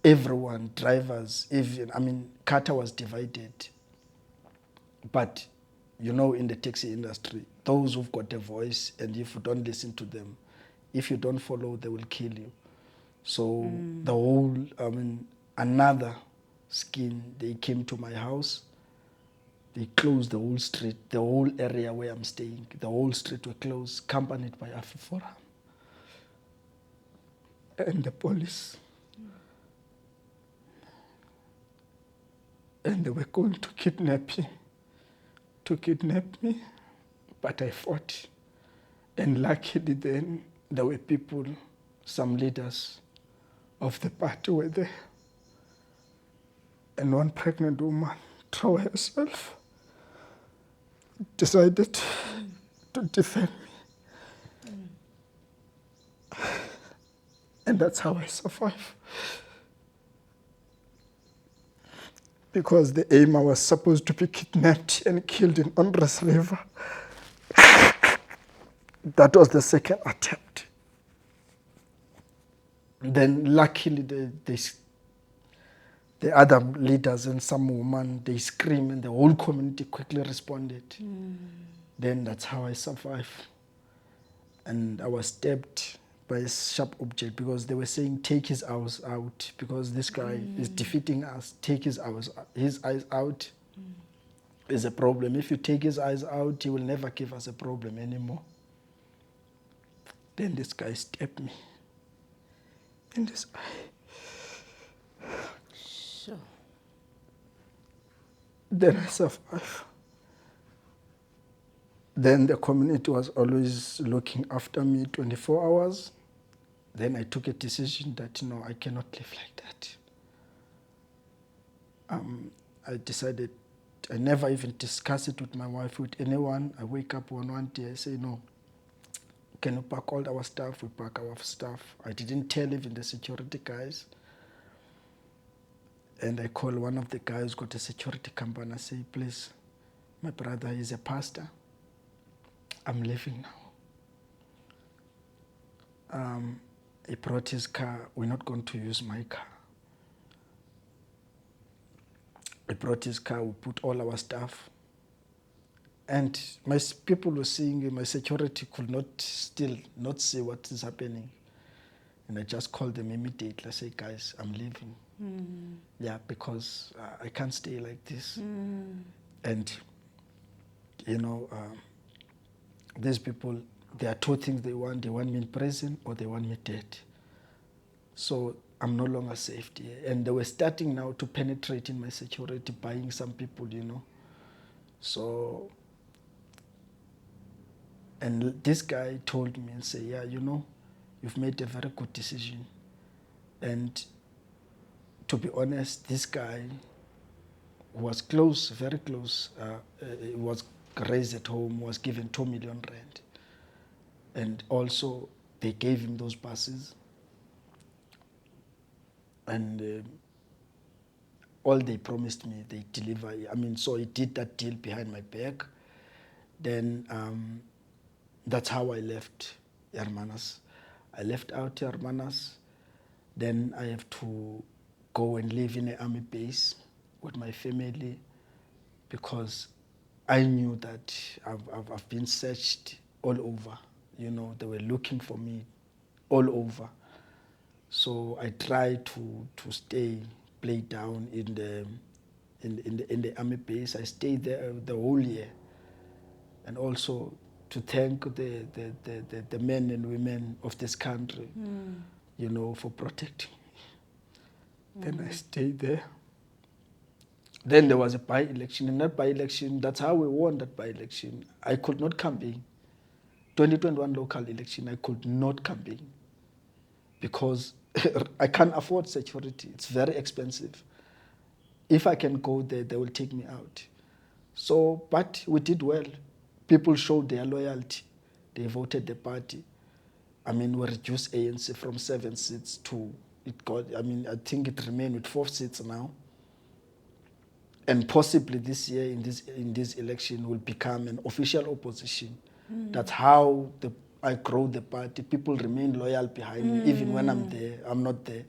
Everyone, drivers, even, I mean, Carter was divided. But, you know, in the taxi industry, those who've got a voice, and if you don't listen to them, if you don't follow, they will kill you. So the whole, I mean, another scheme, they came to my house. They closed the whole street, the whole area where I'm staying. The whole street were closed, accompanied by Afiforum and the police. And they were going to kidnap me, but I fought. And luckily then, there were people, some leaders of the party were there. And one pregnant woman threw herself, decided to defend me. And that's how I survived. Because the aim, I was supposed to be kidnapped and killed in Andres River. That was the second attempt. Then luckily the other leaders and some woman, they screamed and the whole community quickly responded. Then that's how I survived. And I was stabbed by a sharp object because they were saying, take his eyes out because this guy is defeating us, take his eyes out. is a problem. If you take his eyes out, he will never give us a problem anymore. Then this guy stabbed me in this eye. Sure. Then I survived. Then the community was always looking after me 24 hours. Then I took a decision that, no, I cannot live like that. I decided, I never even discuss it with my wife, with anyone. I wake up one day, I say, no, can you pack all our stuff? We pack our stuff. I didn't tell even the security guys. And I call one of the guys who got a security company. I say, please, my brother is a pastor. I'm leaving now. He brought his car. We're not going to use my car. He brought his car. We put all our stuff. And my people were seeing, my security could still not see what is happening. And I just called them immediately. I say, guys, I'm leaving. Yeah, because I can't stay like this. And, these people, there are two things they want. They want me in prison or they want me dead. So I'm no longer safe here. And they were starting now to penetrate in my security, buying some people, So, and this guy told me and said, yeah, you've made a very good decision. And to be honest, this guy was close, very close. Was raised at home, was given 2 million rand. And also, they gave him those buses. And all they promised me, they deliver. So he did that deal behind my back. Then that's how I left Hermanas. I left out Hermanas. Then I have to go and live in an army base with my family because I knew that I've been searched all over. They were looking for me all over. So I tried to play down in the army base. I stayed there the whole year, and also to thank the men and women of this country, for protecting me. Then I stayed there. Then there was a by-election. In that by-election, that's how we won that by-election. I could not campaign. 2021 local election, I could not campaign because I can't afford security. It's very expensive. If I can go there, they will take me out. So, but we did well. People showed their loyalty. They voted the party. We reduced ANC from 7 seats to, I think it remained with 4 seats now. And possibly this year in this election will become an official opposition. That's how I grow the party. People remain loyal behind me, even when I'm not there.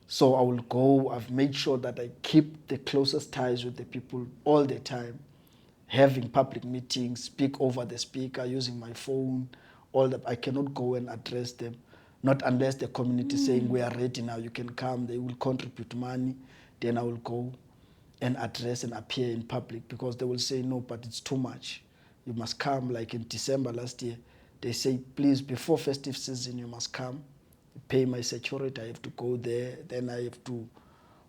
So I will go. I've made sure that I keep the closest ties with the people all the time, having public meetings, speak over the speaker, using my phone, all that. I cannot go and address them, not unless the community saying we are ready now, you can come. They will contribute money, then I will go and address and appear in public because they will say, no, but it's too much. You must come. Like in December last year, they say, please, before festive season, you must come. Pay my security. I have to go there. Then I have to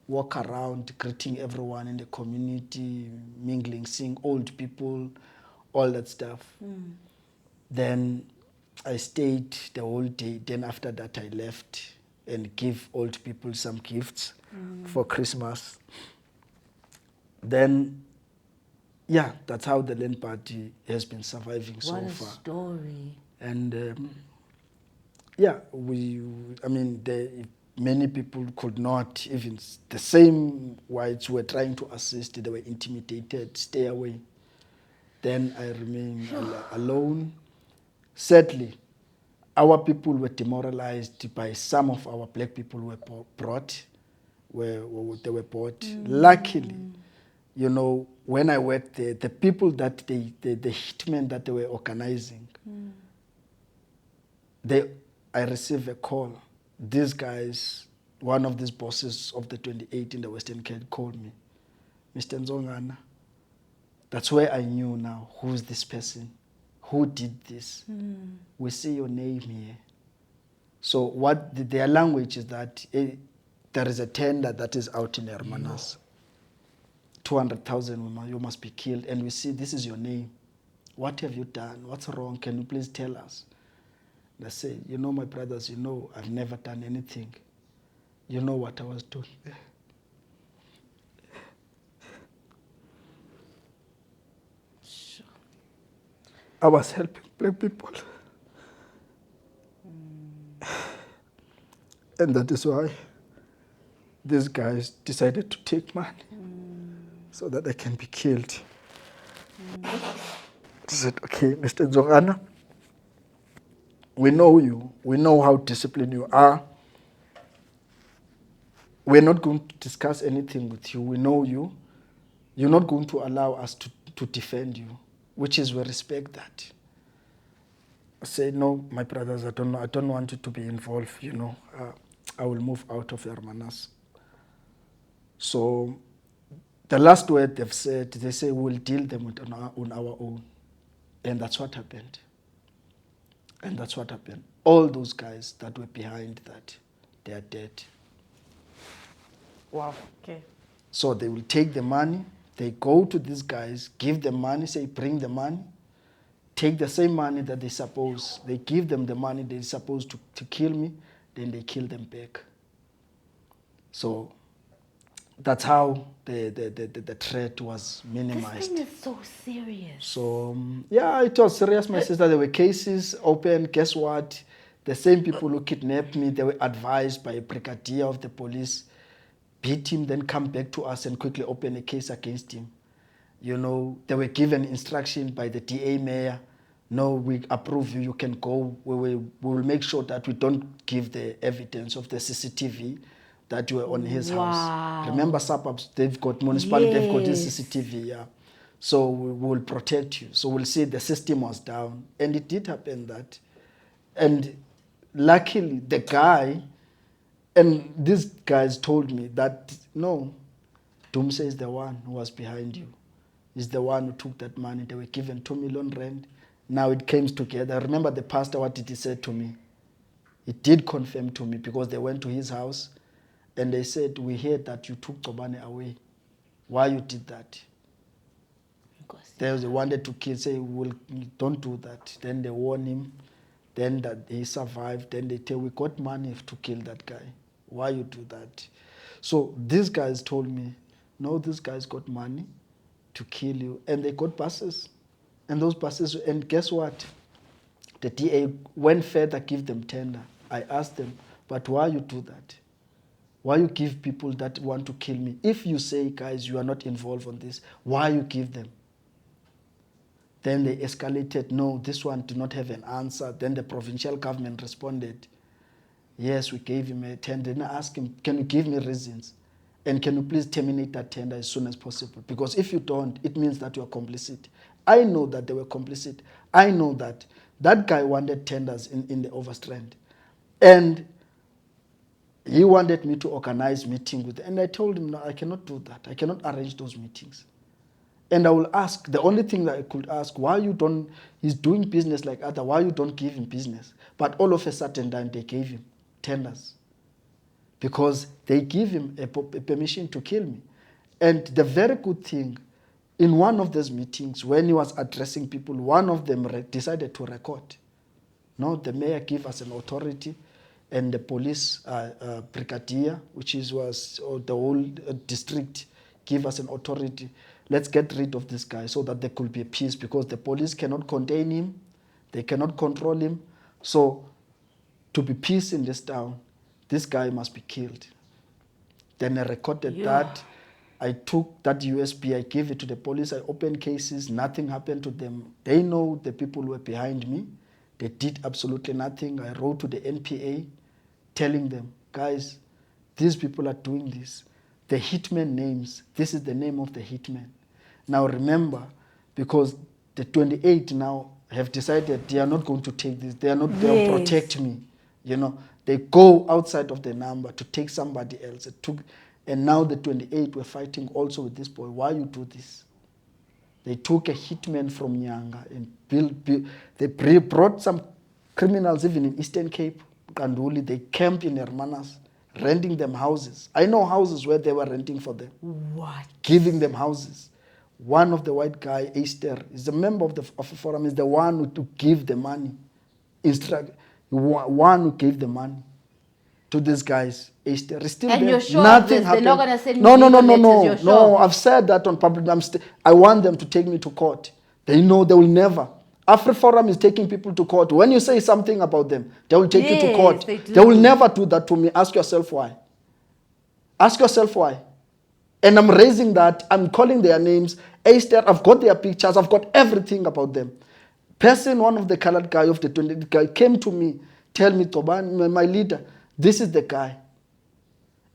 walk around greeting everyone in the community, mingling, seeing old people, all that stuff. Then I stayed the whole day. Then after that, I left and give old people some gifts for Christmas. Then, yeah, that's how the Land Party has been surviving so far. What a story. And yeah, many people could not, even the same whites were trying to assist, they were intimidated, stay away. Then I remained alone. Sadly, our people were demoralized by some of our black people who were brought, they were bought. Luckily, when I worked there, the people that the hitmen that they were organizing, I received a call. These guys, one of these bosses of the 28 in the Western Cape called me, Mr. Nzongana, That's where I knew now, who's this person? Who did this? We see your name here. So what their language is that there is a tender that is out in Hermanas. 200,000, you must be killed. And we see this is your name. What have you done? What's wrong? Can you please tell us? And I say, you know, my brothers, you know, I've never done anything. You know what I was doing. Sure. I was helping black people. And that is why these guys decided to take money so that they can be killed. I said, okay, Mr. Nzongana, we know you. We know how disciplined you are. We're not going to discuss anything with you. We know you. You're not going to allow us to defend you, which is we respect that. I say, no, my brothers, I don't want you to be involved, you know. I will move out of Hermanas. So the last word they've said, they say we'll deal them with on our own. And that's what happened. And that's what happened. All those guys that were behind that, they are dead. Wow. Okay. So they will take the money, they go to these guys, give them money, say bring the money, take the same money that they give them the money they're supposed to kill me, then they kill them back. So that's how the threat was minimized. This thing is so serious. So, yeah, it was serious, my sister. There were cases open. Guess what? The same people who kidnapped me, they were advised by a brigadier of the police, beat him, then come back to us and quickly open a case against him. You know, they were given instruction by the DA mayor, no, we approve you, you can go. We will make sure that we don't give the evidence of the CCTV that you were on his house. Remember, suburbs, they've got municipality, they've got this CCTV, yeah. So we will protect you. So we'll see the system was down. And it did happen that. And luckily, the guy, and these guys told me that, no, Dumse is the one who was behind you. He's the one who took that money. They were given 2 million rand. Now it came together. I remember the pastor, what did he say to me? He did confirm to me because they went to his house and they said, we heard that you took GCOBANI away. Why you did that? They wanted to kill, say, well, don't do that. Then they warn him. Then that he survived. Then they tell, we got money to kill that guy. Why you do that? So these guys told me, no, these guys got money to kill you. And they got buses. And those buses, and guess what? The DA went further, give them tender. I asked them, but why you do that? Why you give people that want to kill me? If you say, guys, you are not involved on this, why you give them? Then they escalated, no, this one did not have an answer. Then the provincial government responded, yes, we gave him a tender. Then I asked him, can you give me reasons? And can you please terminate that tender as soon as possible? Because if you don't, it means that you are complicit. I know that they were complicit. I know that that guy wanted tenders in the Overstrand. And he wanted me to organize meeting with them. And I told him, no, I cannot do that. I cannot arrange those meetings. And I will ask, the only thing that I could ask, why you don't, he's doing business like other, why you don't give him business? But all of a sudden, then they gave him tenders. Because they give him a permission to kill me. And the very good thing, in one of those meetings, when he was addressing people, one of them decided to record. No, the mayor gave us an authority, and the police brigadier, was the whole district, gave us an authority. Let's get rid of this guy so that there could be a peace, because the police cannot contain him, they cannot control him. So to be peace in this town, this guy must be killed. Then I recorded that. I took that USB, I gave it to the police, I opened cases, nothing happened to them. They know the people who were behind me. They did absolutely nothing. I wrote to the NPA telling them, guys, these people are doing this. The hitmen names, this is the name of the hitman. Now remember, because the 28 now have decided they are not going to take this, they'll protect me. You know, they go outside of the number to take somebody else. And now the 28 were fighting also with this boy. Why you do this? They took a hitman from Nyanga and they brought some criminals even in Eastern Cape, Kanduli. They camped in Hermanas, renting them houses. I know houses where they were renting for them. What? Giving them houses. One of the white guy, Easter, is a member of the forum, is the one who give the money. One who gave the money to these guys. Easter is still and there. You're sure Nothing of this? happened. They're not going to send no, you no, no, legal no, letters, no, you're no. sure? I've said that on public. I want them to take me to court. They know they will never. AfriForum is taking people to court. When you say something about them, they will take you to court. They will never do that to me. Ask yourself why. Ask yourself why. And I'm raising that. I'm calling their names. Easter, I've got their pictures. I've got everything about them. Person, one of the colored guy of the 20 guy came to me, tell me, Toban, my leader, this is the guy.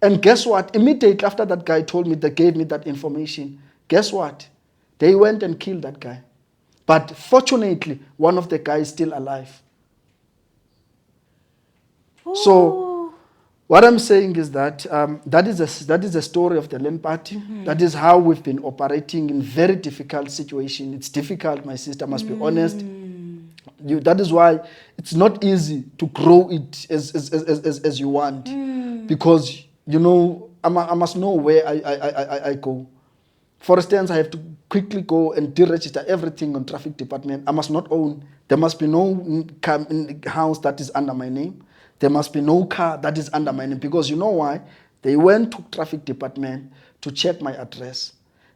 And guess what? Immediately after that guy told me, they gave me that information. Guess what? They went and killed that guy. But fortunately, one of the guys is still alive. Ooh. So what I'm saying is that that is a story of the Land Party. That is how we've been operating in very difficult situation. It's difficult, my sister, must be honest. That is why it's not easy to grow it as you want. Because, you know, I must know where I go. For instance, I have to quickly go and deregister everything on traffic department. I must not own. There must be no house that is under my name. There must be no car that is under my name. Because you know why? They went to traffic department to check my address.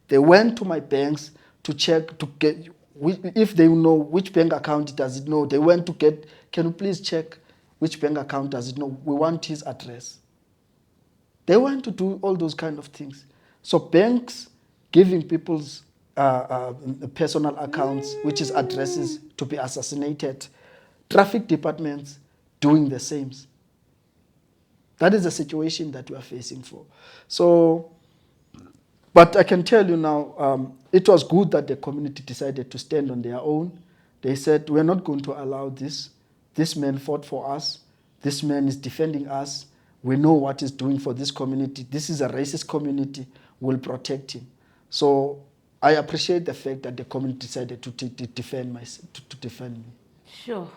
They went to my banks to check, to get, if they know which bank account does it know. They went to get, can you please check which bank account does it know? We want his address. They went to do all those kind of things. So banks giving people's personal accounts, which is addresses, to be assassinated. Traffic departments doing the same. That is the situation that we are facing for. So, but I can tell you now, it was good that the community decided to stand on their own. They said, we're not going to allow this. This man fought for us. This man is defending us. We know what he's doing for this community. This is a racist community. We'll protect him. So I appreciate the fact that the community decided to defend me. Sure.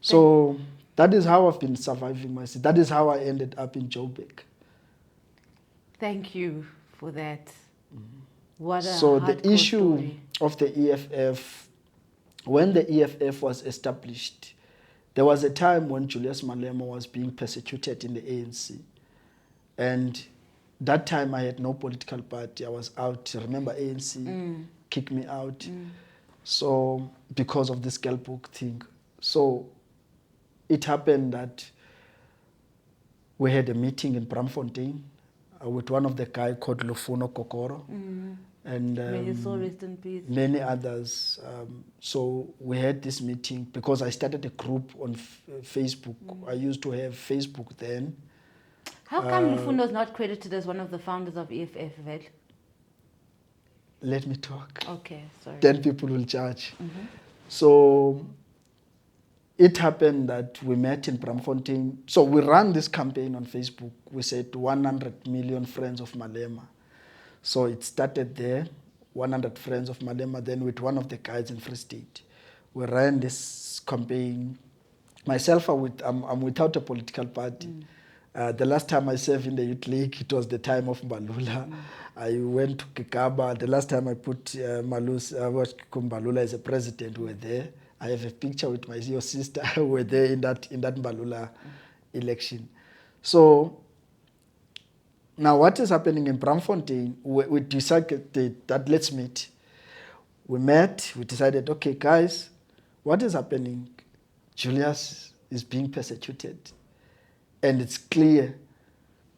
So that is how I've been surviving myself. That is how I ended up in Joburg. Thank you for that. What a So the issue story. of the EFF, when the EFF was established, there was a time when Julius Malema was being persecuted in the ANC. And that time I had no political party. I was out. Remember, ANC kicked me out. So because of this girl book thing. So it happened that we had a meeting in Bramfontein with one of the guy called Lufuno Kokoro. And May his soul rest in peace. many others. So we had this meeting because I started a group on Facebook. I used to have Facebook then. How come Lufuno is not credited as one of the founders of EFF, Vel? Let me talk. Okay, sorry. Then people will judge. So it happened that we met in Bramfontein. So we ran this campaign on Facebook. We said 100 million friends of Malema. So it started there, 100 friends of Malema, then with one of the guys in Free State. We ran this campaign. Myself, I'm without a political party. The last time I served in the Youth League, it was the time of Mbalula. I went to Kikaba. The last time I put Mbalula as a president, we were there. I have a picture with your sister. We were there in that Mbalula election. So now what is happening in Bramfontein, we decided that let's meet. We met, we decided, okay, guys, what is happening? Julius is being persecuted. And it's clear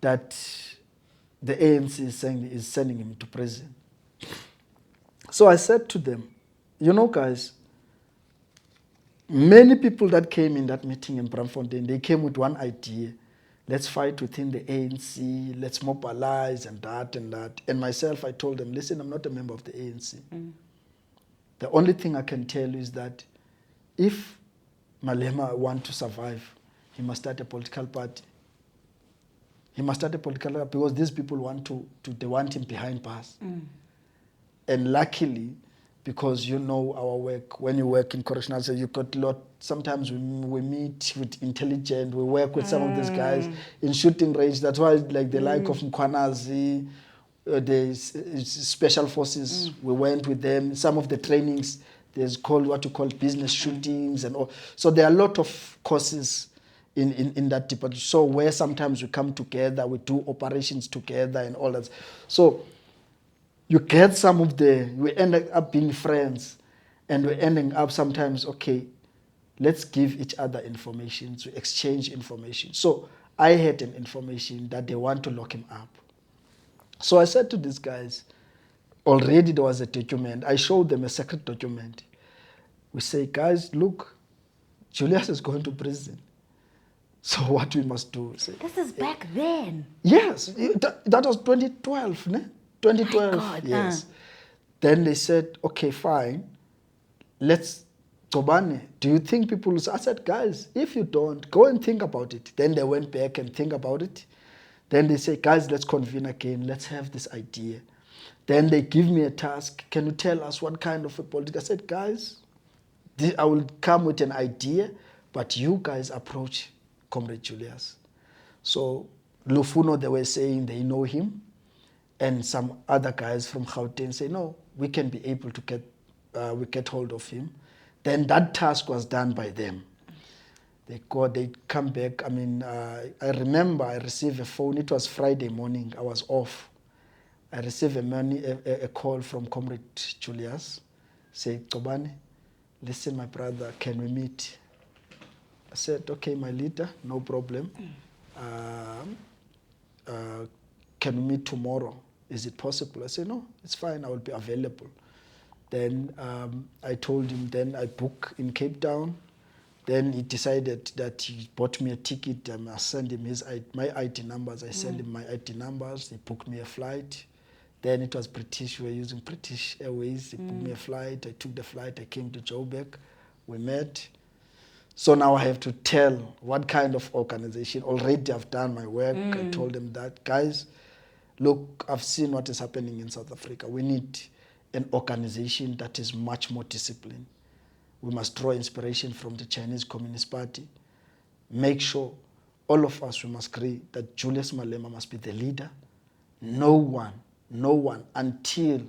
that the ANC is sending him to prison. So I said to them, you know, guys, many people that came in that meeting in Bramfontein, they came with one idea. Let's fight within the ANC, let's mobilize and that and that. And myself, I told them, listen, I'm not a member of the ANC. The only thing I can tell you is that if Malema wants to survive, he must start a political party. He must start a political party because these people they want him behind bars. And luckily, because you know our work. When you work in correctional, so you got a lot. Sometimes we meet with intelligent. We work with some of these guys in shooting range. That's why, like the like of Mkwanazi, the special forces. We went with them. Some of the trainings, there's called what you call business shootings and all. So there are a lot of courses in that department. So where sometimes we come together, we do operations together and all that. So you get we end up being friends, and we're ending up sometimes, okay, let's give each other information, to exchange information. So I had an information that they want to lock him up. So I said to these guys, already there was a document. I showed them a secret document. We say, guys, look, Julius is going to prison. So what we must do? Say, this is back then. Yes, that was 2012, ne? 2012, God, yes. Then they said, okay, fine, let's, GCOBANI, do you think people will say? I said, guys, if you don't, go and think about it. Then they went back and think about it. Then they say, guys, let's convene again. Let's have this idea. Then they give me a task. Can you tell us what kind of a political? I said, guys, I will come with an idea, but you guys approach Comrade Julius. So Lufuno, they were saying they know him, and some other guys from Gauteng say, no, we can be able to get hold of him. Then that task was done by them. They come back. I mean, I remember I received a phone. It was Friday morning. I was off. I received a call from Comrade Julius. Say, GCOBANI, listen, my brother, can we meet? I said, okay, my leader, no problem. Can we meet tomorrow? Is it possible? I said, no, it's fine. I will be available. Then I told him, then I book in Cape Town. Then he decided that he bought me a ticket. I sent him my ID numbers. I sent him my ID numbers. He booked me a flight. Then it was British. We were using British Airways. He booked me a flight. I took the flight. I came to Joburg. We met. So now I have to tell what kind of organization. Already I've done my work. I told them that, guys, look, I've seen what is happening in South Africa. We need an organization that is much more disciplined. We must draw inspiration from the Chinese Communist Party. Make sure all of us, we must agree that Julius Malema must be the leader. No one, until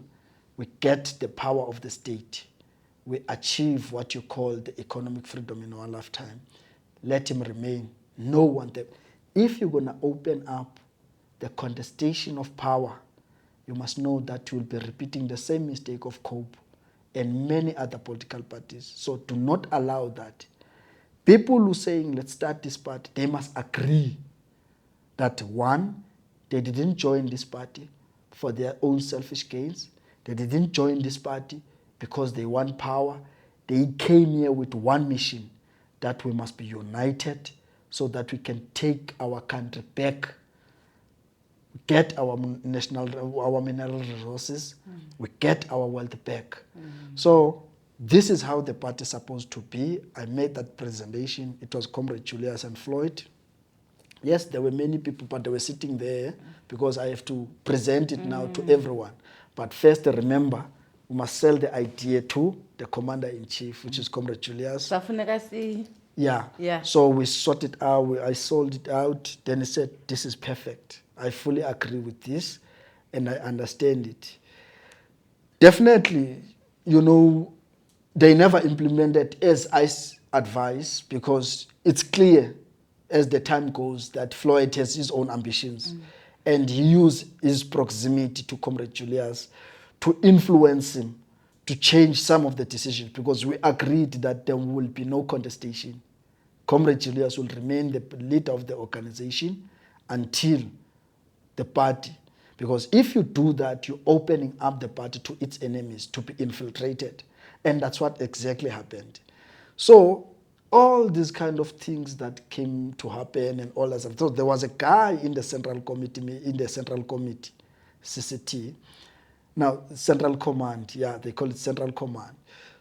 we get the power of the state, we achieve what you call the economic freedom in our lifetime. Let him remain. No one. If you're going to open up the contestation of power, you must know that you will be repeating the same mistake of COPE and many other political parties. So do not allow that. People who are saying, let's start this party, they must agree that, one, they didn't join this party for their own selfish gains. They didn't join this party because they want power. They came here with one mission, that we must be united so that we can take our country back, get our mineral resources, we get our wealth back. So this is how the party is supposed to be. I made that presentation. It was Comrade Julius and Floyd. Yes, there were many people, but they were sitting there because I have to present it now to everyone. But first, remember, we must sell the idea to the commander-in-chief, which is Comrade Julius. Yeah. So we sorted out, I sold it out. Then he said, this is perfect. I fully agree with this, and I understand it. Definitely, they never implemented as I advised, because it's clear as the time goes that Floyd has his own ambitions, and he used his proximity to Comrade Julius to influence him to change some of the decisions, because we agreed that there will be no contestation. Comrade Julius will remain the leader of the organization until the party, because if you do that, you're opening up the party to its enemies to be infiltrated, and that's what exactly happened. So all these kind of things that came to happen and all that stuff. So there was a guy in the Central Committee, CCT. Now, Central Command, they call it Central Command.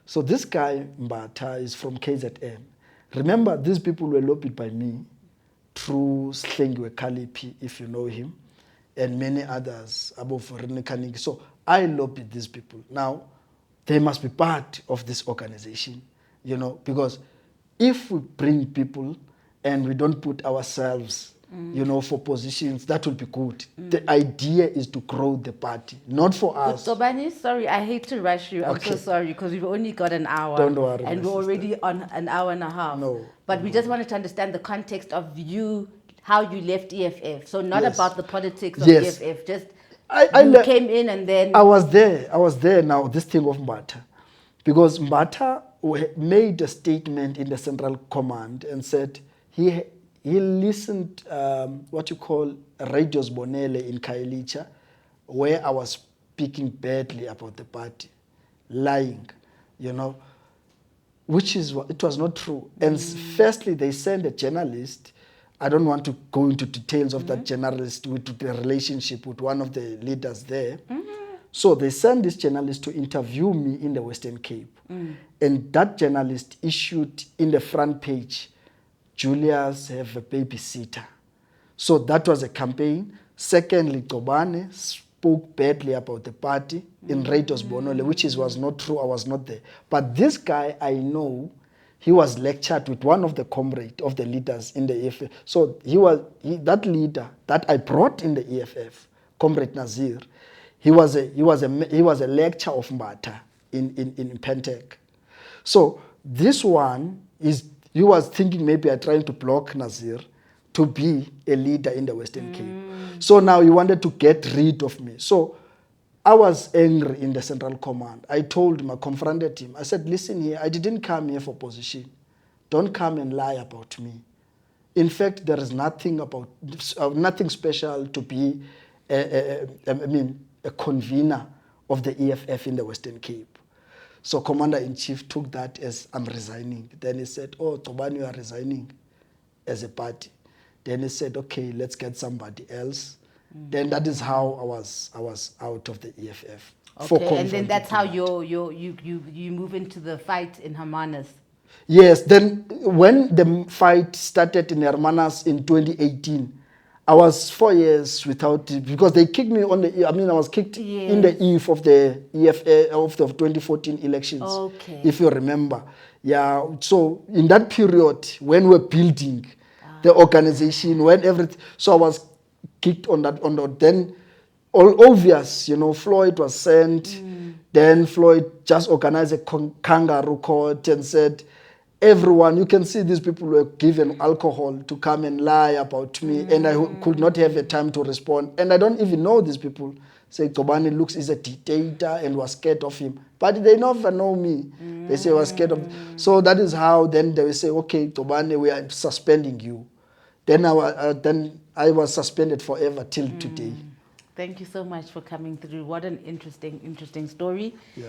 So this guy, Mbata, is from KZN. Remember, these people were lobbied by me through Slengiwe Kalipi, if you know him, and many others, above Rene Kanigi. So I lobbied these people. Now, they must be part of this organization, because if we bring people and we don't put ourselves, for positions, that will be good. The idea is to grow the party, not for us. GCOBANI, sorry, I hate to rush you. I'm Okay. so sorry because we've only got an hour. Don't worry, and my we're sister. already on an hour and a half. No. But we just wanted to understand the context of you, how you left EFF. So not Yes. about the politics of Yes. EFF, just I you came in and then... I was there now, this thing of Mbata. Because Mbata made a statement in the Central Command and said he listened, what you call Radios Bonele in Kailicha, where I was speaking badly about the party, lying, which is, it was not true. And firstly, they sent a journalist. I don't want to go into details of that journalist with the relationship with one of the leaders there. So they sent this journalist to interview me in the Western Cape. And that journalist issued in the front page, Julius have a babysitter. So that was a campaign. Secondly, GCOBANI spoke badly about the party in Radios Bonole, which was not true. I was not there. But this guy, I know, he was lectured with one of the comrades of the leaders in the EFF. So that leader that I brought in the EFF, Comrade Nazir, he was a lecturer of Mbata in Pentec. So this one he was thinking maybe I'm trying to block Nazir to be a leader in the Western Cape. So now he wanted to get rid of me. So I was angry in the Central Command. I told him, I confronted him. I said, listen here, I didn't come here for position. Don't come and lie about me. In fact, there is nothing special to be a convener of the EFF in the Western Cape. So Commander-in-Chief took that as I'm resigning. Then he said, oh, GCOBANI, you are resigning as a party. Then he said, okay, let's get somebody else. Then that is how I was out of the EFF. Okay, and then that's how you move into the fight in Hermanus. Yes, then when the fight started in Hermanus in 2018, I was 4 years without it because they kicked me on the. I was kicked in the eve of the EFA of the 2014 elections. Okay. If you remember, yeah. So in that period, when we're building the organization, when everything, so I was kicked on that. Then, all obvious, Floyd was sent. Then Floyd just organized a kangaroo court and said, everyone, you can see these people were given alcohol to come and lie about me, and I could not have a time to respond. And I don't even know these people. Say GCOBANI looks is a dictator and was scared of him. But they never know me. They say I was scared of. So that is how then they will say, okay, GCOBANI, we are suspending you. Then I was suspended forever till today. Thank you so much for coming through. What an interesting story. Yeah.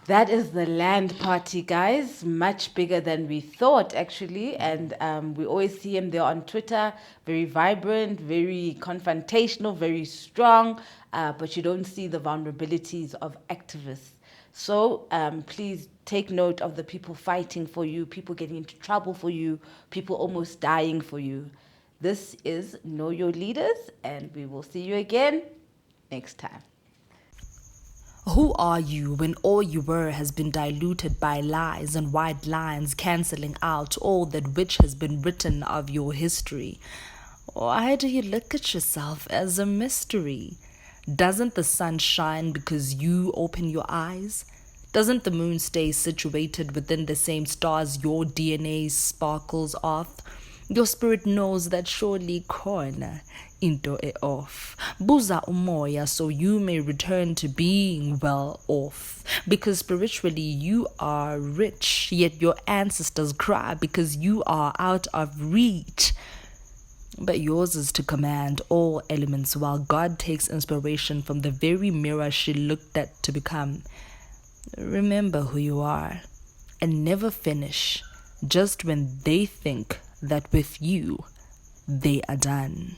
That is the land party, guys. Much bigger than we thought, actually. And we always see him there on Twitter. Very vibrant, very confrontational, very strong. But you don't see the vulnerabilities of activists. So please take note of the people fighting for you, people getting into trouble for you, people almost dying for you. This is Know Your Leaders, and we will see you again next time. Who are you when all you were has been diluted by lies and white lines cancelling out all that which has been written of your history? Why do you look at yourself as a mystery? Doesn't the sun shine because you open your eyes? Doesn't the moon stay situated within the same stars your DNA sparkles off? Your spirit knows that surely corner into it off. Buza umoya so you may return to being well off. Because spiritually you are rich, yet your ancestors cry because you are out of reach. But yours is to command all elements while God takes inspiration from the very mirror she looked at to become. Remember who you are and never finish just when they think that with you they are done.